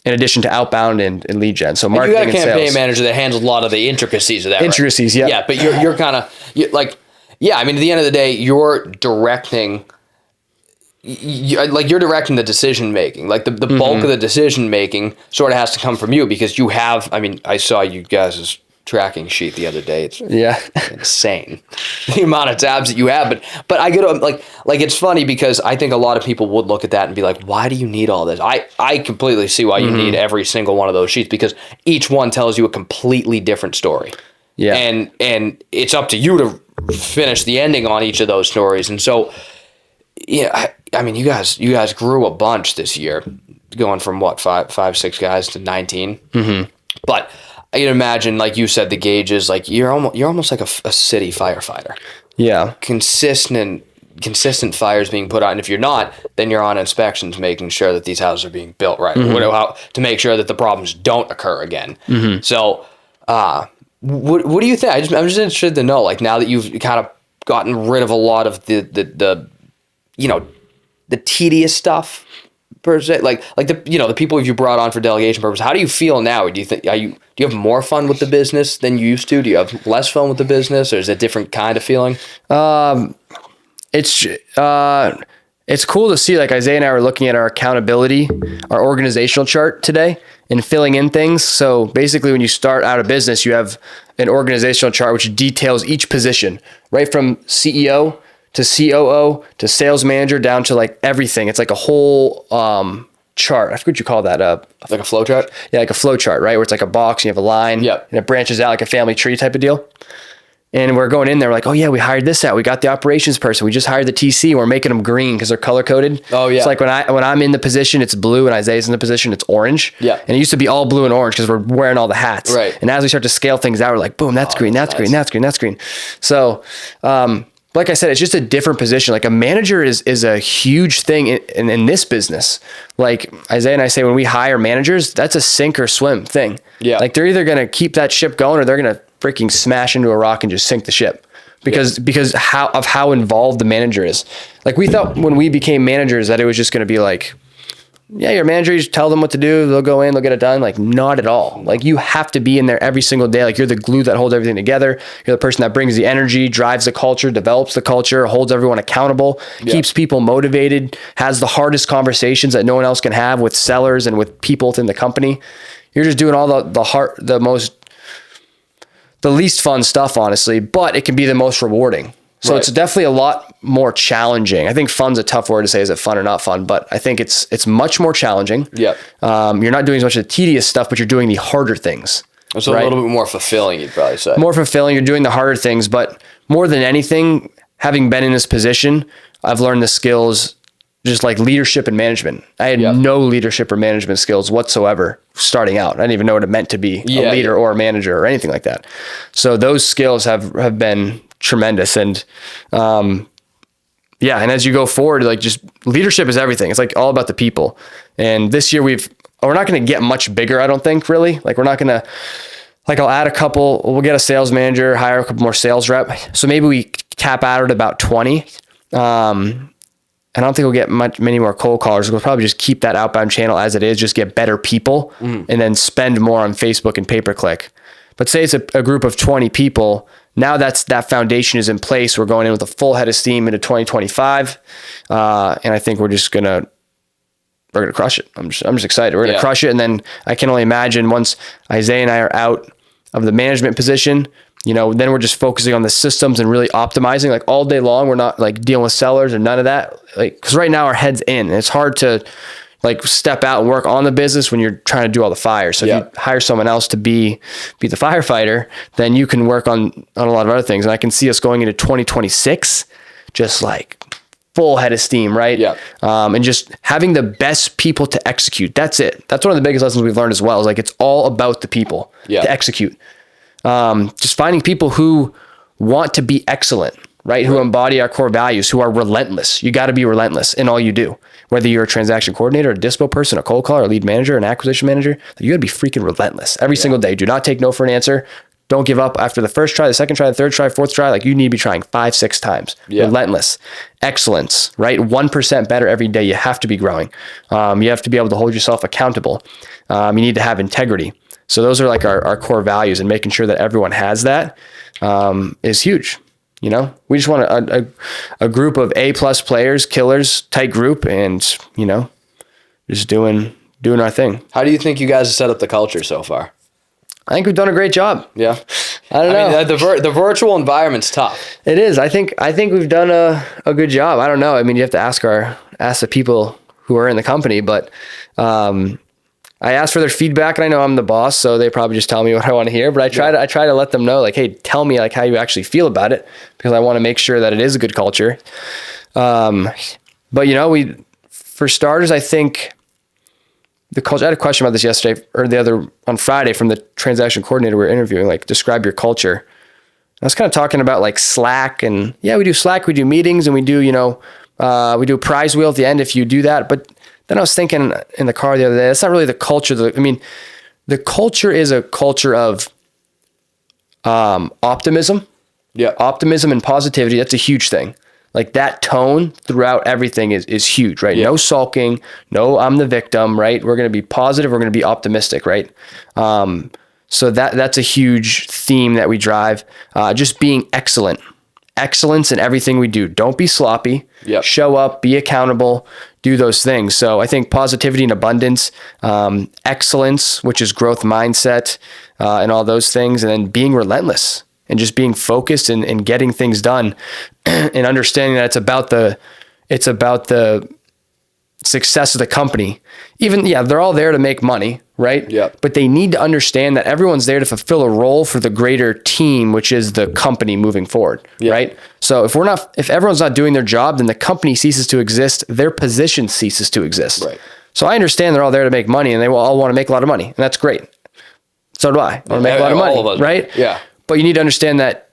in addition to outbound and lead gen. So marketing and sales. You got a campaign manager that handles a lot of the intricacies of that. Intricacies, right? Yeah, but you're kind of like, I mean, at the end of the day, you're directing. You're directing the decision making. Like the bulk of the decision making sort of has to come from you because you have. I mean, I saw you guys' tracking sheet the other day. It's insane the amount of tabs that you have. But I get like it's funny because I think a lot of people would look at that and be like, why do you need all this? I completely see why you need every single one of those sheets because each one tells you a completely different story. Yeah. And it's up to you to finish the ending on each of those stories. And so, I mean, you guys grew a bunch this year, going from what, 6 guys to 19. But I can imagine, like you said, the gauges, like you're almost like a city firefighter. Yeah. Consistent fires being put out. And if you're not, then you're on inspections, making sure that these houses are being built right. To make sure that the problems don't occur again. So, what do you think? I'm just interested to know, like, now that you've kind of gotten rid of a lot of the tedious stuff per se, like the people you brought on for delegation purpose. How do you feel now? Do you have more fun with the business than you used to? Do you have less fun with the business, or is it a different kind of feeling? It's cool to see, like Isaiah and I were looking at our accountability, our organizational chart today and filling in things. So basically when you start out a business, you have an organizational chart which details each position, right from CEO to COO to sales manager down to like everything. It's like a whole chart. I forget what you call that. Like a flow chart? Yeah, like a flow chart, right? Where it's like a box and you have a line and it branches out like a family tree type of deal. And we're going in there, we're like, oh yeah, we hired this out. We got the operations person. We just hired the TC. We're making them green because they're color coded. Oh yeah. It's like when I'm in the position, it's blue, and Isaiah's in the position, it's orange. Yeah. And it used to be all blue and orange because we're wearing all the hats. Right. And as we start to scale things out, we're like, boom, that's green, that's green, that's green, that's green. So, like I said, it's just a different position. Like a manager is a huge thing in this business. Like Isaiah and I say, when we hire managers, that's a sink or swim thing. Yeah. Like they're either going to keep that ship going or they're going to freaking smash into a rock and just sink the ship because how involved the manager is. Like we thought when we became managers that it was just going to be like, yeah, your manager, you just tell them what to do. They'll go in, they'll get it done. Like not at all. Like you have to be in there every single day. Like you're the glue that holds everything together. You're the person that brings the energy, drives the culture, develops the culture, holds everyone accountable, keeps people motivated, has the hardest conversations that no one else can have with sellers and with people within the company. You're just doing all the least fun stuff, honestly, but it can be the most rewarding. So it's definitely a lot more challenging. I think fun's a tough word to say. Is it fun or not fun? But I think it's much more challenging. Yeah. You're not doing as much of the tedious stuff, but you're doing the harder things. It's a little bit more fulfilling, you'd probably say. More fulfilling. You're doing the harder things, but more than anything, having been in this position, I've learned the skills, just like leadership and management. I had no leadership or management skills whatsoever starting out. I didn't even know what it meant to be a leader or a manager or anything like that. So those skills have been tremendous. And, and as you go forward, like just leadership is everything. It's like all about the people. And this year we're not going to get much bigger. I don't think really, like we're not going to, like I'll add we'll get a sales manager, hire a couple more sales rep. So maybe we cap out at about 20. I don't think we'll get many more cold callers. We'll probably just keep that outbound channel as it is, just get better people and then spend more on Facebook and pay-per-click. But say it's a group of 20 people. Now that foundation is in place. We're going in with a full head of steam into 2025. And I think we're going to crush it. I'm just excited. We're going to crush it. And then I can only imagine once Isaiah and I are out of the management position, then we're just focusing on the systems and really optimizing like all day long. We're not like dealing with sellers or none of that. Like, cause right now our head's in, and it's hard to like step out and work on the business when you're trying to do all the fires. So if you hire someone else to be the firefighter, then you can work on a lot of other things. And I can see us going into 2026, just like full head of steam, right? Yeah. And just having the best people to execute. That's it. That's one of the biggest lessons we've learned as well, is like, it's all about the people to execute. Just finding people who want to be excellent, right? Who embody our core values, who are relentless. You got to be relentless in all you do. Whether you're a transaction coordinator, a dispo person, a cold caller, a lead manager, an acquisition manager, you got to be freaking relentless every single day. Do not take no for an answer. Don't give up after the first try, the second try, the third try, fourth try. Like, you need to be trying 5-6 times. Relentless. Excellence, right? 1% better every day. You have to be growing. You have to be able to hold yourself accountable. You need to have integrity. So those are like our core values, and making sure that everyone has that is huge. We just want a group of A+ players, killers, tight group, and, just doing our thing. How do you think you guys have set up the culture so far? I think we've done a great job. Yeah. I don't know. The virtual environment's tough. It is. I think we've done a good job. I don't know. I mean, you have to ask the people who are in the company, but I ask for their feedback, and I know I'm the boss, so they probably just tell me what I want to hear. But I try to let them know, like, hey, tell me like how you actually feel about it, because I want to make sure that it is a good culture. But for starters, I think the culture. I had a question about this yesterday or on Friday from the transaction coordinator we were interviewing. Like, describe your culture. I was kind of talking about like Slack, and we do Slack, we do meetings, and we do we do a prize wheel at the end if you do that, but. Then I was thinking in the car the other day, that's not really the culture. The culture is a culture of optimism. Yeah. Optimism and positivity. That's a huge thing. Like, that tone throughout everything is huge, right? Yeah. No sulking. No, I'm the victim, right? We're going to be positive. We're going to be optimistic, right? So that's a huge theme that we drive. Just being excellent. Excellence in everything we do. Don't be sloppy. Yep. Show up, be accountable, do those things. So I think positivity and abundance, excellence, which is growth mindset, and all those things, and then being relentless and just being focused and getting things done, and understanding that it's about the success of the company. Even, they're all there to make money, right? Yeah. But they need to understand that everyone's there to fulfill a role for the greater team, which is the company moving forward, right? So if everyone's not doing their job, then the company ceases to exist. Their position ceases to exist. Right. So I understand they're all there to make money, and they all want to make a lot of money, and that's great. So do I. I want to make a lot of money, right? Yeah. But you need to understand that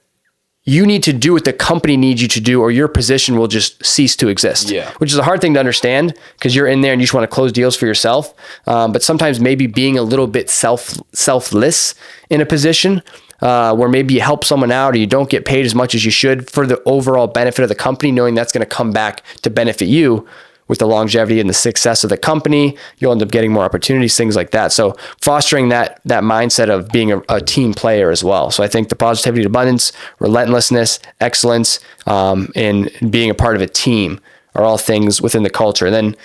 you need to do what the company needs you to do, or your position will just cease to exist. Yeah. Which is a hard thing to understand, because you're in there and you just want to close deals for yourself. But sometimes maybe being a little bit selfless in a position where maybe you help someone out, or you don't get paid as much as you should for the overall benefit of the company, knowing that's going to come back to benefit you with the longevity and the success of the company. You'll end up getting more opportunities, things like that. So fostering that mindset of being a team player as well. So I think the positivity, abundance, relentlessness, excellence, and being a part of a team are all things within the culture. And then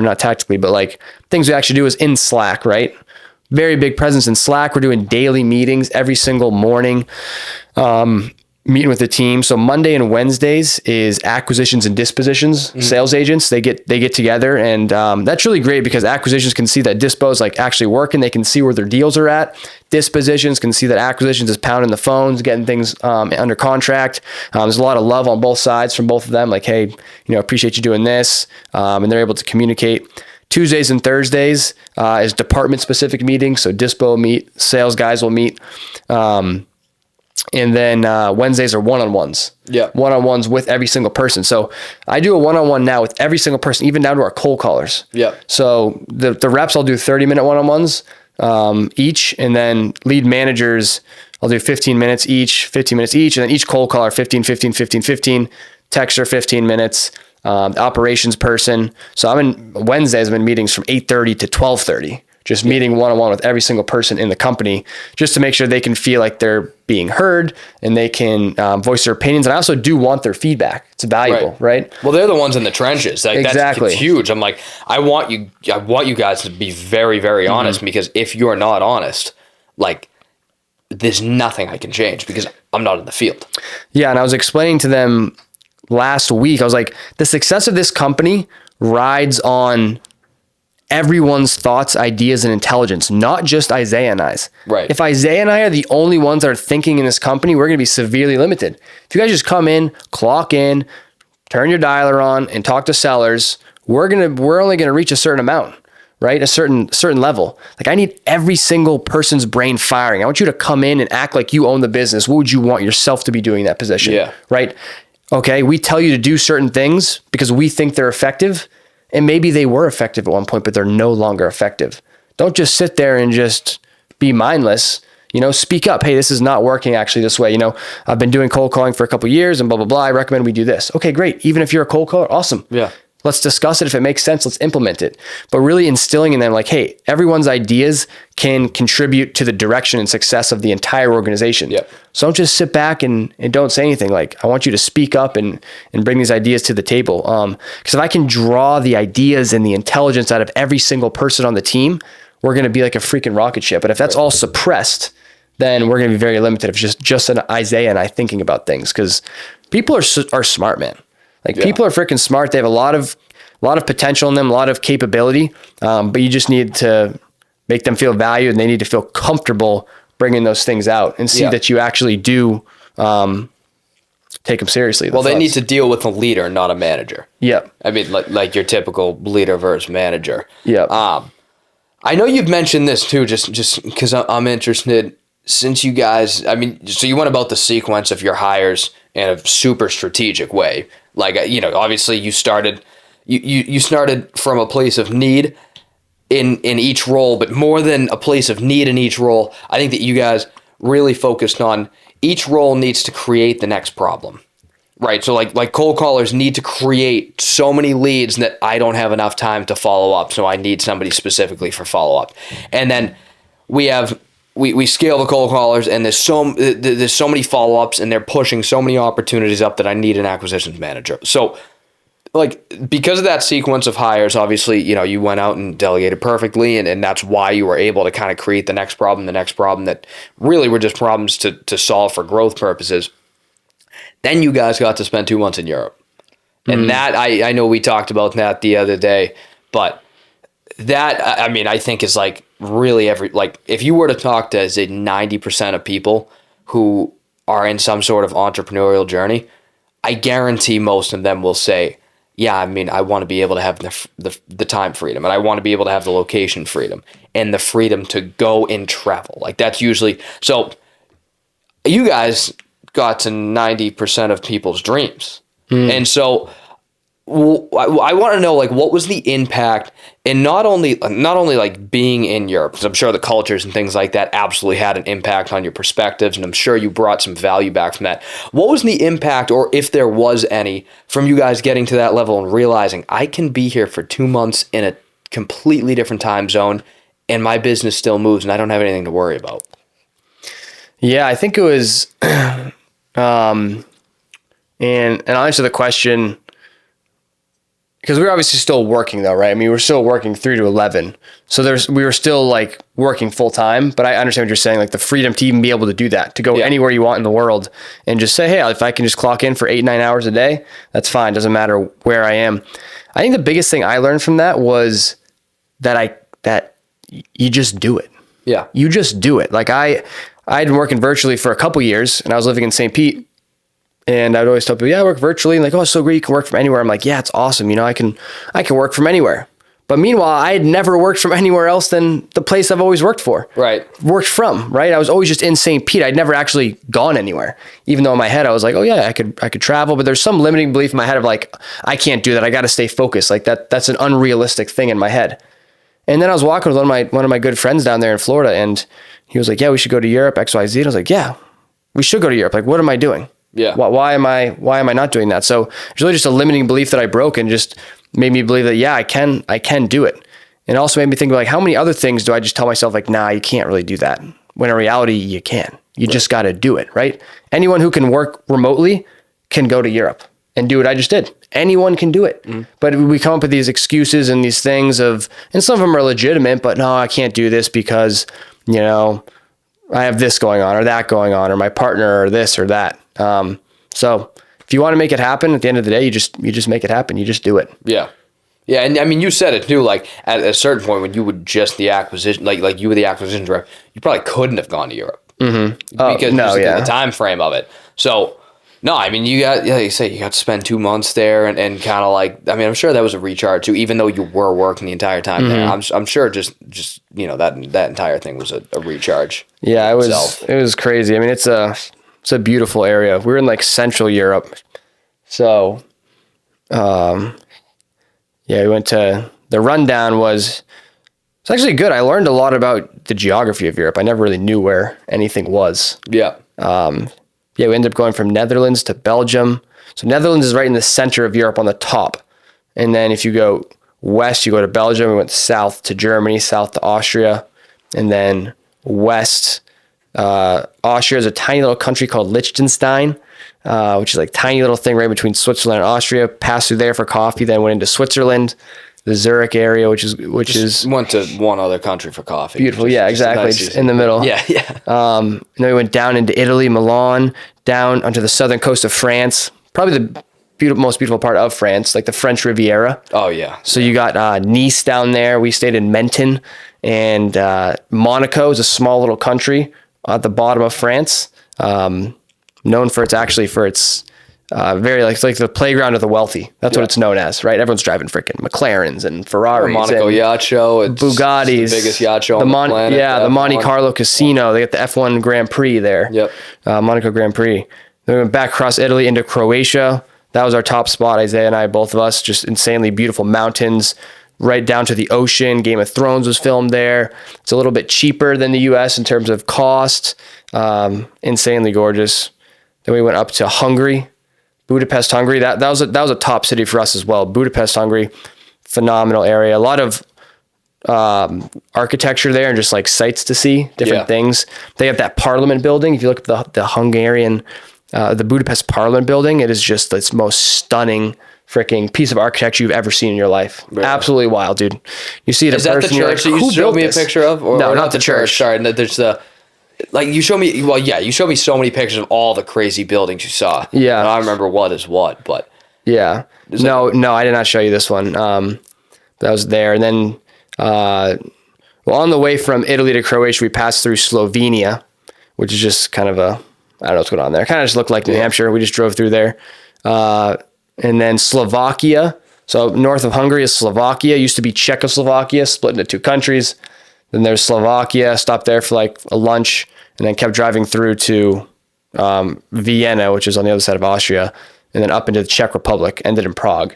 not tactically, but like things we actually do is in Slack, right? Very big presence in Slack. We're doing daily meetings every single morning. Meeting with the team. So Monday and Wednesdays is acquisitions and dispositions. Sales agents, they get together, and that's really great, because acquisitions can see that dispos like actually working. They can see where their deals are at. Dispositions can see that acquisitions is pounding the phones, getting things under contract. There's a lot of love on both sides from both of them. Like, hey, appreciate you doing this, and they're able to communicate. Tuesdays and Thursdays is department specific meetings. So dispo meet, sales guys will meet. And then Wednesdays are one-on-ones. Yeah. One-on-ones with every single person. So I do a one-on-one now with every single person, even down to our cold callers. Yeah. So the reps, I'll do 30-minute one-on-ones each. And then lead managers, I'll do 15 minutes each. And then each cold caller, 15. Texter, 15 minutes. the operations person. So I'm in Wednesdays, I'm in meetings from 8:30 to 12:30, just meeting one-on-one with every single person in the company, just to make sure they can feel like they're being heard and they can voice their opinions. And I also do want their feedback. It's valuable, right? Well, they're the ones in the trenches. Like, Exactly. That's huge. I'm like, I want you guys to be very, very honest, because if you're not honest, like, there's nothing I can change because I'm not in the field. Yeah. And I was explaining to them last week, I was like, the success of this company rides on everyone's thoughts, ideas, and intelligence, not just Isaiah and I's. Right. If Isaiah and I are the only ones that are thinking in this company, we're going to be severely limited. If you guys just come in, clock in, turn your dialer on, and talk to sellers, we're only going to reach a certain amount, right? A certain level. Like, I need every single person's brain firing. I want you to come in and act like you own the business. What would you want yourself to be doing in that position? Yeah. Right. Okay. We tell you to do certain things because we think they're effective. And maybe they were effective at one point, but they're no longer effective. Don't just sit there and just be mindless. Speak up. Hey, this is not working actually this way. I've been doing cold calling for a couple of years and blah, blah, blah. I recommend we do this. Okay, great. Even if you're a cold caller, awesome. Yeah. Let's discuss it. If it makes sense, let's implement it. But really instilling in them like, hey, everyone's ideas can contribute to the direction and success of the entire organization. Yep. So don't just sit back and don't say anything. Like, I want you to speak up and bring these ideas to the table. Because if I can draw the ideas and the intelligence out of every single person on the team, we're going to be like a freaking rocket ship. But if that's all suppressed, then we're going to be very limited. If just an Isaiah and I thinking about things, because people are smart, man. Like, people are freaking smart. They have a lot of potential in them, a lot of capability. But you just need to make them feel valued, and they need to feel comfortable bringing those things out and see that you actually do take them seriously. Well, they need to deal with a leader, not a manager. Yep. I mean, like your typical leader versus manager. Yep. I know you've mentioned this too, just because I'm interested. Since you guys, I mean, so you went about the sequence of your hires in a super strategic way. Like, obviously you started from a place of need in each role, but more than a place of need in each role, I think that you guys really focused on each role needs to create the next problem, right? So like cold callers need to create so many leads that I don't have enough time to follow up, so I need somebody specifically for follow up. And then we scale the cold callers, and there's so many follow ups, and they're pushing so many opportunities up that I need an acquisitions manager. So, like, because of that sequence of hires, obviously, you went out and delegated perfectly, and that's why you were able to kind of create the next problem that really were just problems to solve for growth purposes. Then you guys got to spend 2 months in Europe. And that, I know we talked about that the other day, but that, I mean, I think is like really if you were to talk to, say, 90% of people who are in some sort of entrepreneurial journey, I guarantee most of them will say, yeah, I mean, I want to be able to have the time freedom, and I want to be able to have the location freedom and the freedom to go and travel. Like, that's usually, so you guys got to 90% of people's dreams. And so I want to know, like, what was the impact, and not only like being in Europe, because I'm sure the cultures and things like that absolutely had an impact on your perspectives, and I'm sure you brought some value back from that. What was the impact, or if there was any, from you guys getting to that level and realizing I can be here for 2 months in a completely different time zone, and my business still moves, and I don't have anything to worry about? Yeah, I think it was, and I'll answer the question, because we were obviously still working though, right? I mean, we're still working 3 to 11. So we were still like working full time, but I understand what you're saying, like the freedom to even be able to do that, to go anywhere you want in the world and just say, hey, if I can just clock in for 8-9 hours a day, that's fine. Doesn't matter where I am. I think the biggest thing I learned from that was that you just do it. Yeah. You just do it. Like I had been working virtually for a couple years, and I was living in St. Pete. And I'd always tell people, yeah, I work virtually. And like, oh, it's so great. You can work from anywhere. I'm like, yeah, it's awesome. I can work from anywhere. But meanwhile, I had never worked from anywhere else than the place I've always worked for. Right. Worked from, right? I was always just in St. Pete. I'd never actually gone anywhere. Even though in my head, I was like, oh yeah, I could travel. But there's some limiting belief in my head of like, I can't do that. I got to stay focused. Like that's an unrealistic thing in my head. And then I was walking with one of my good friends down there in Florida, and he was like, yeah, we should go to Europe, XYZ. And I was like, yeah, we should go to Europe. Like, what am I doing? Yeah. Why am I not doing that? So it's really just a limiting belief that I broke, and just made me believe that, yeah, I can do it. And also made me think, like, how many other things do I just tell myself, like, nah, you can't really do that, when in reality you can. You just got to do it, right? Anyone who can work remotely can go to Europe and do what I just did. Anyone can do it. But we come up with these excuses and these things and some of them are legitimate, but no, I can't do this because, I have this going on or that going on, or my partner or this or that. So if you want to make it happen, at the end of the day, you just make it happen. You just do it. Yeah. Yeah. And I mean, you said it too, like at a certain point when you were just the acquisition, like you were the acquisition director, you probably couldn't have gone to Europe because the time frame of it. So no, I mean, you got to spend 2 months there and kind of like, I mean, I'm sure that was a recharge too, even though you were working the entire time there. I'm sure just that entire thing was a recharge. Yeah, it was crazy. I mean, it's a beautiful area. We're in like Central Europe. So, we went to, the rundown it's actually good. I learned a lot about the geography of Europe. I never really knew where anything was. Yeah. We ended up going from Netherlands to Belgium. So Netherlands is right in the center of Europe on the top. And then if you go west, you go to Belgium. We went south to Germany, south to Austria. And then west, Austria is a tiny little country called Liechtenstein, which is like tiny little thing right between Switzerland and Austria. Passed through there for coffee, then went into Switzerland, the Zurich area, which is went to one other country for coffee. Beautiful, exactly, just in the middle. Yeah. And then we went down into Italy, Milan, down onto the southern coast of France, probably the most beautiful part of France, like the French Riviera. Oh yeah. So you got Nice down there. We stayed in Menton, and Monaco is a small little country at the bottom of France, known for its it's like the playground of the wealthy. That's what it's known as, right? Everyone's driving freaking McLarens and Ferraris. Monaco Yacht Show. It's Bugattis. The biggest yacht show on the planet. Yeah, the Monte Carlo Casino. They got the F1 Grand Prix there. Yep. Monaco Grand Prix. Then we went back across Italy into Croatia. That was our top spot, Isaiah and I, both of us. Just insanely beautiful mountains, right down to the ocean. Game of Thrones was filmed there. It's a little bit cheaper than the U.S. in terms of cost. Insanely gorgeous. Then we went up to Hungary. Budapest, Hungary. That was a top city for us as well. Budapest, Hungary, phenomenal area. A lot of architecture there and just like sights to see, different things. They have that Parliament building. If you look at the Hungarian, the Budapest Parliament building, it is just its most stunning freaking piece of architecture you've ever seen in your life. Really? Absolutely wild, dude. You see it in person. Is that the church that you showed me a picture of? No, not the church. Sorry, there's the. Like you showed me, you showed me so many pictures of all the crazy buildings you saw. Yeah. And I don't remember what is what, but. Yeah. No, I did not show you this one. That was there. And then, on the way from Italy to Croatia, we passed through Slovenia, which is just kind of I don't know what's going on there. Kind of just looked like New Hampshire. We just drove through there. And then Slovakia. So north of Hungary is Slovakia. It used to be Czechoslovakia, split into two countries. Then there's Slovakia, stopped there for like a lunch, and then kept driving through to Vienna, which is on the other side of Austria, and then up into the Czech Republic, ended in Prague.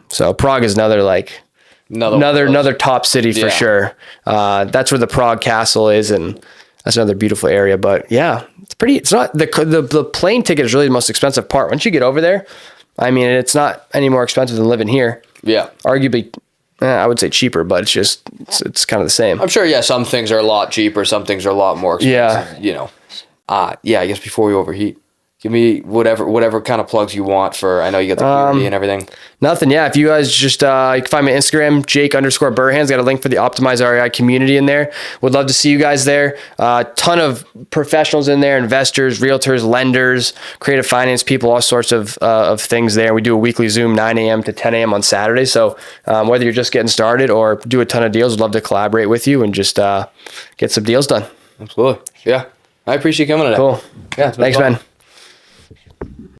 So Prague is another top city for sure. That's where the Prague Castle is, and that's another beautiful area. But yeah, it's not, the plane ticket is really the most expensive part. Once you get over there, I mean, it's not any more expensive than living here. Yeah. Arguably, I would say cheaper, but it's kind of the same. I'm sure, some things are a lot cheaper, some things are a lot more expensive. Yeah. I guess before we overheat, give me whatever kind of plugs you want for, I know you got the community and everything. Nothing, yeah. If you guys just, you can find my Instagram, Jake_Burhans. Got a link for the Optimize REI community in there. Would love to see you guys there. Ton of professionals in there, investors, realtors, lenders, creative finance people, all sorts of things there. We do a weekly Zoom 9 a.m. to 10 a.m. on Saturday. So whether you're just getting started or do a ton of deals, would love to collaborate with you and just get some deals done. Absolutely. Yeah. I appreciate you coming today. Cool. Yeah. Thanks, man.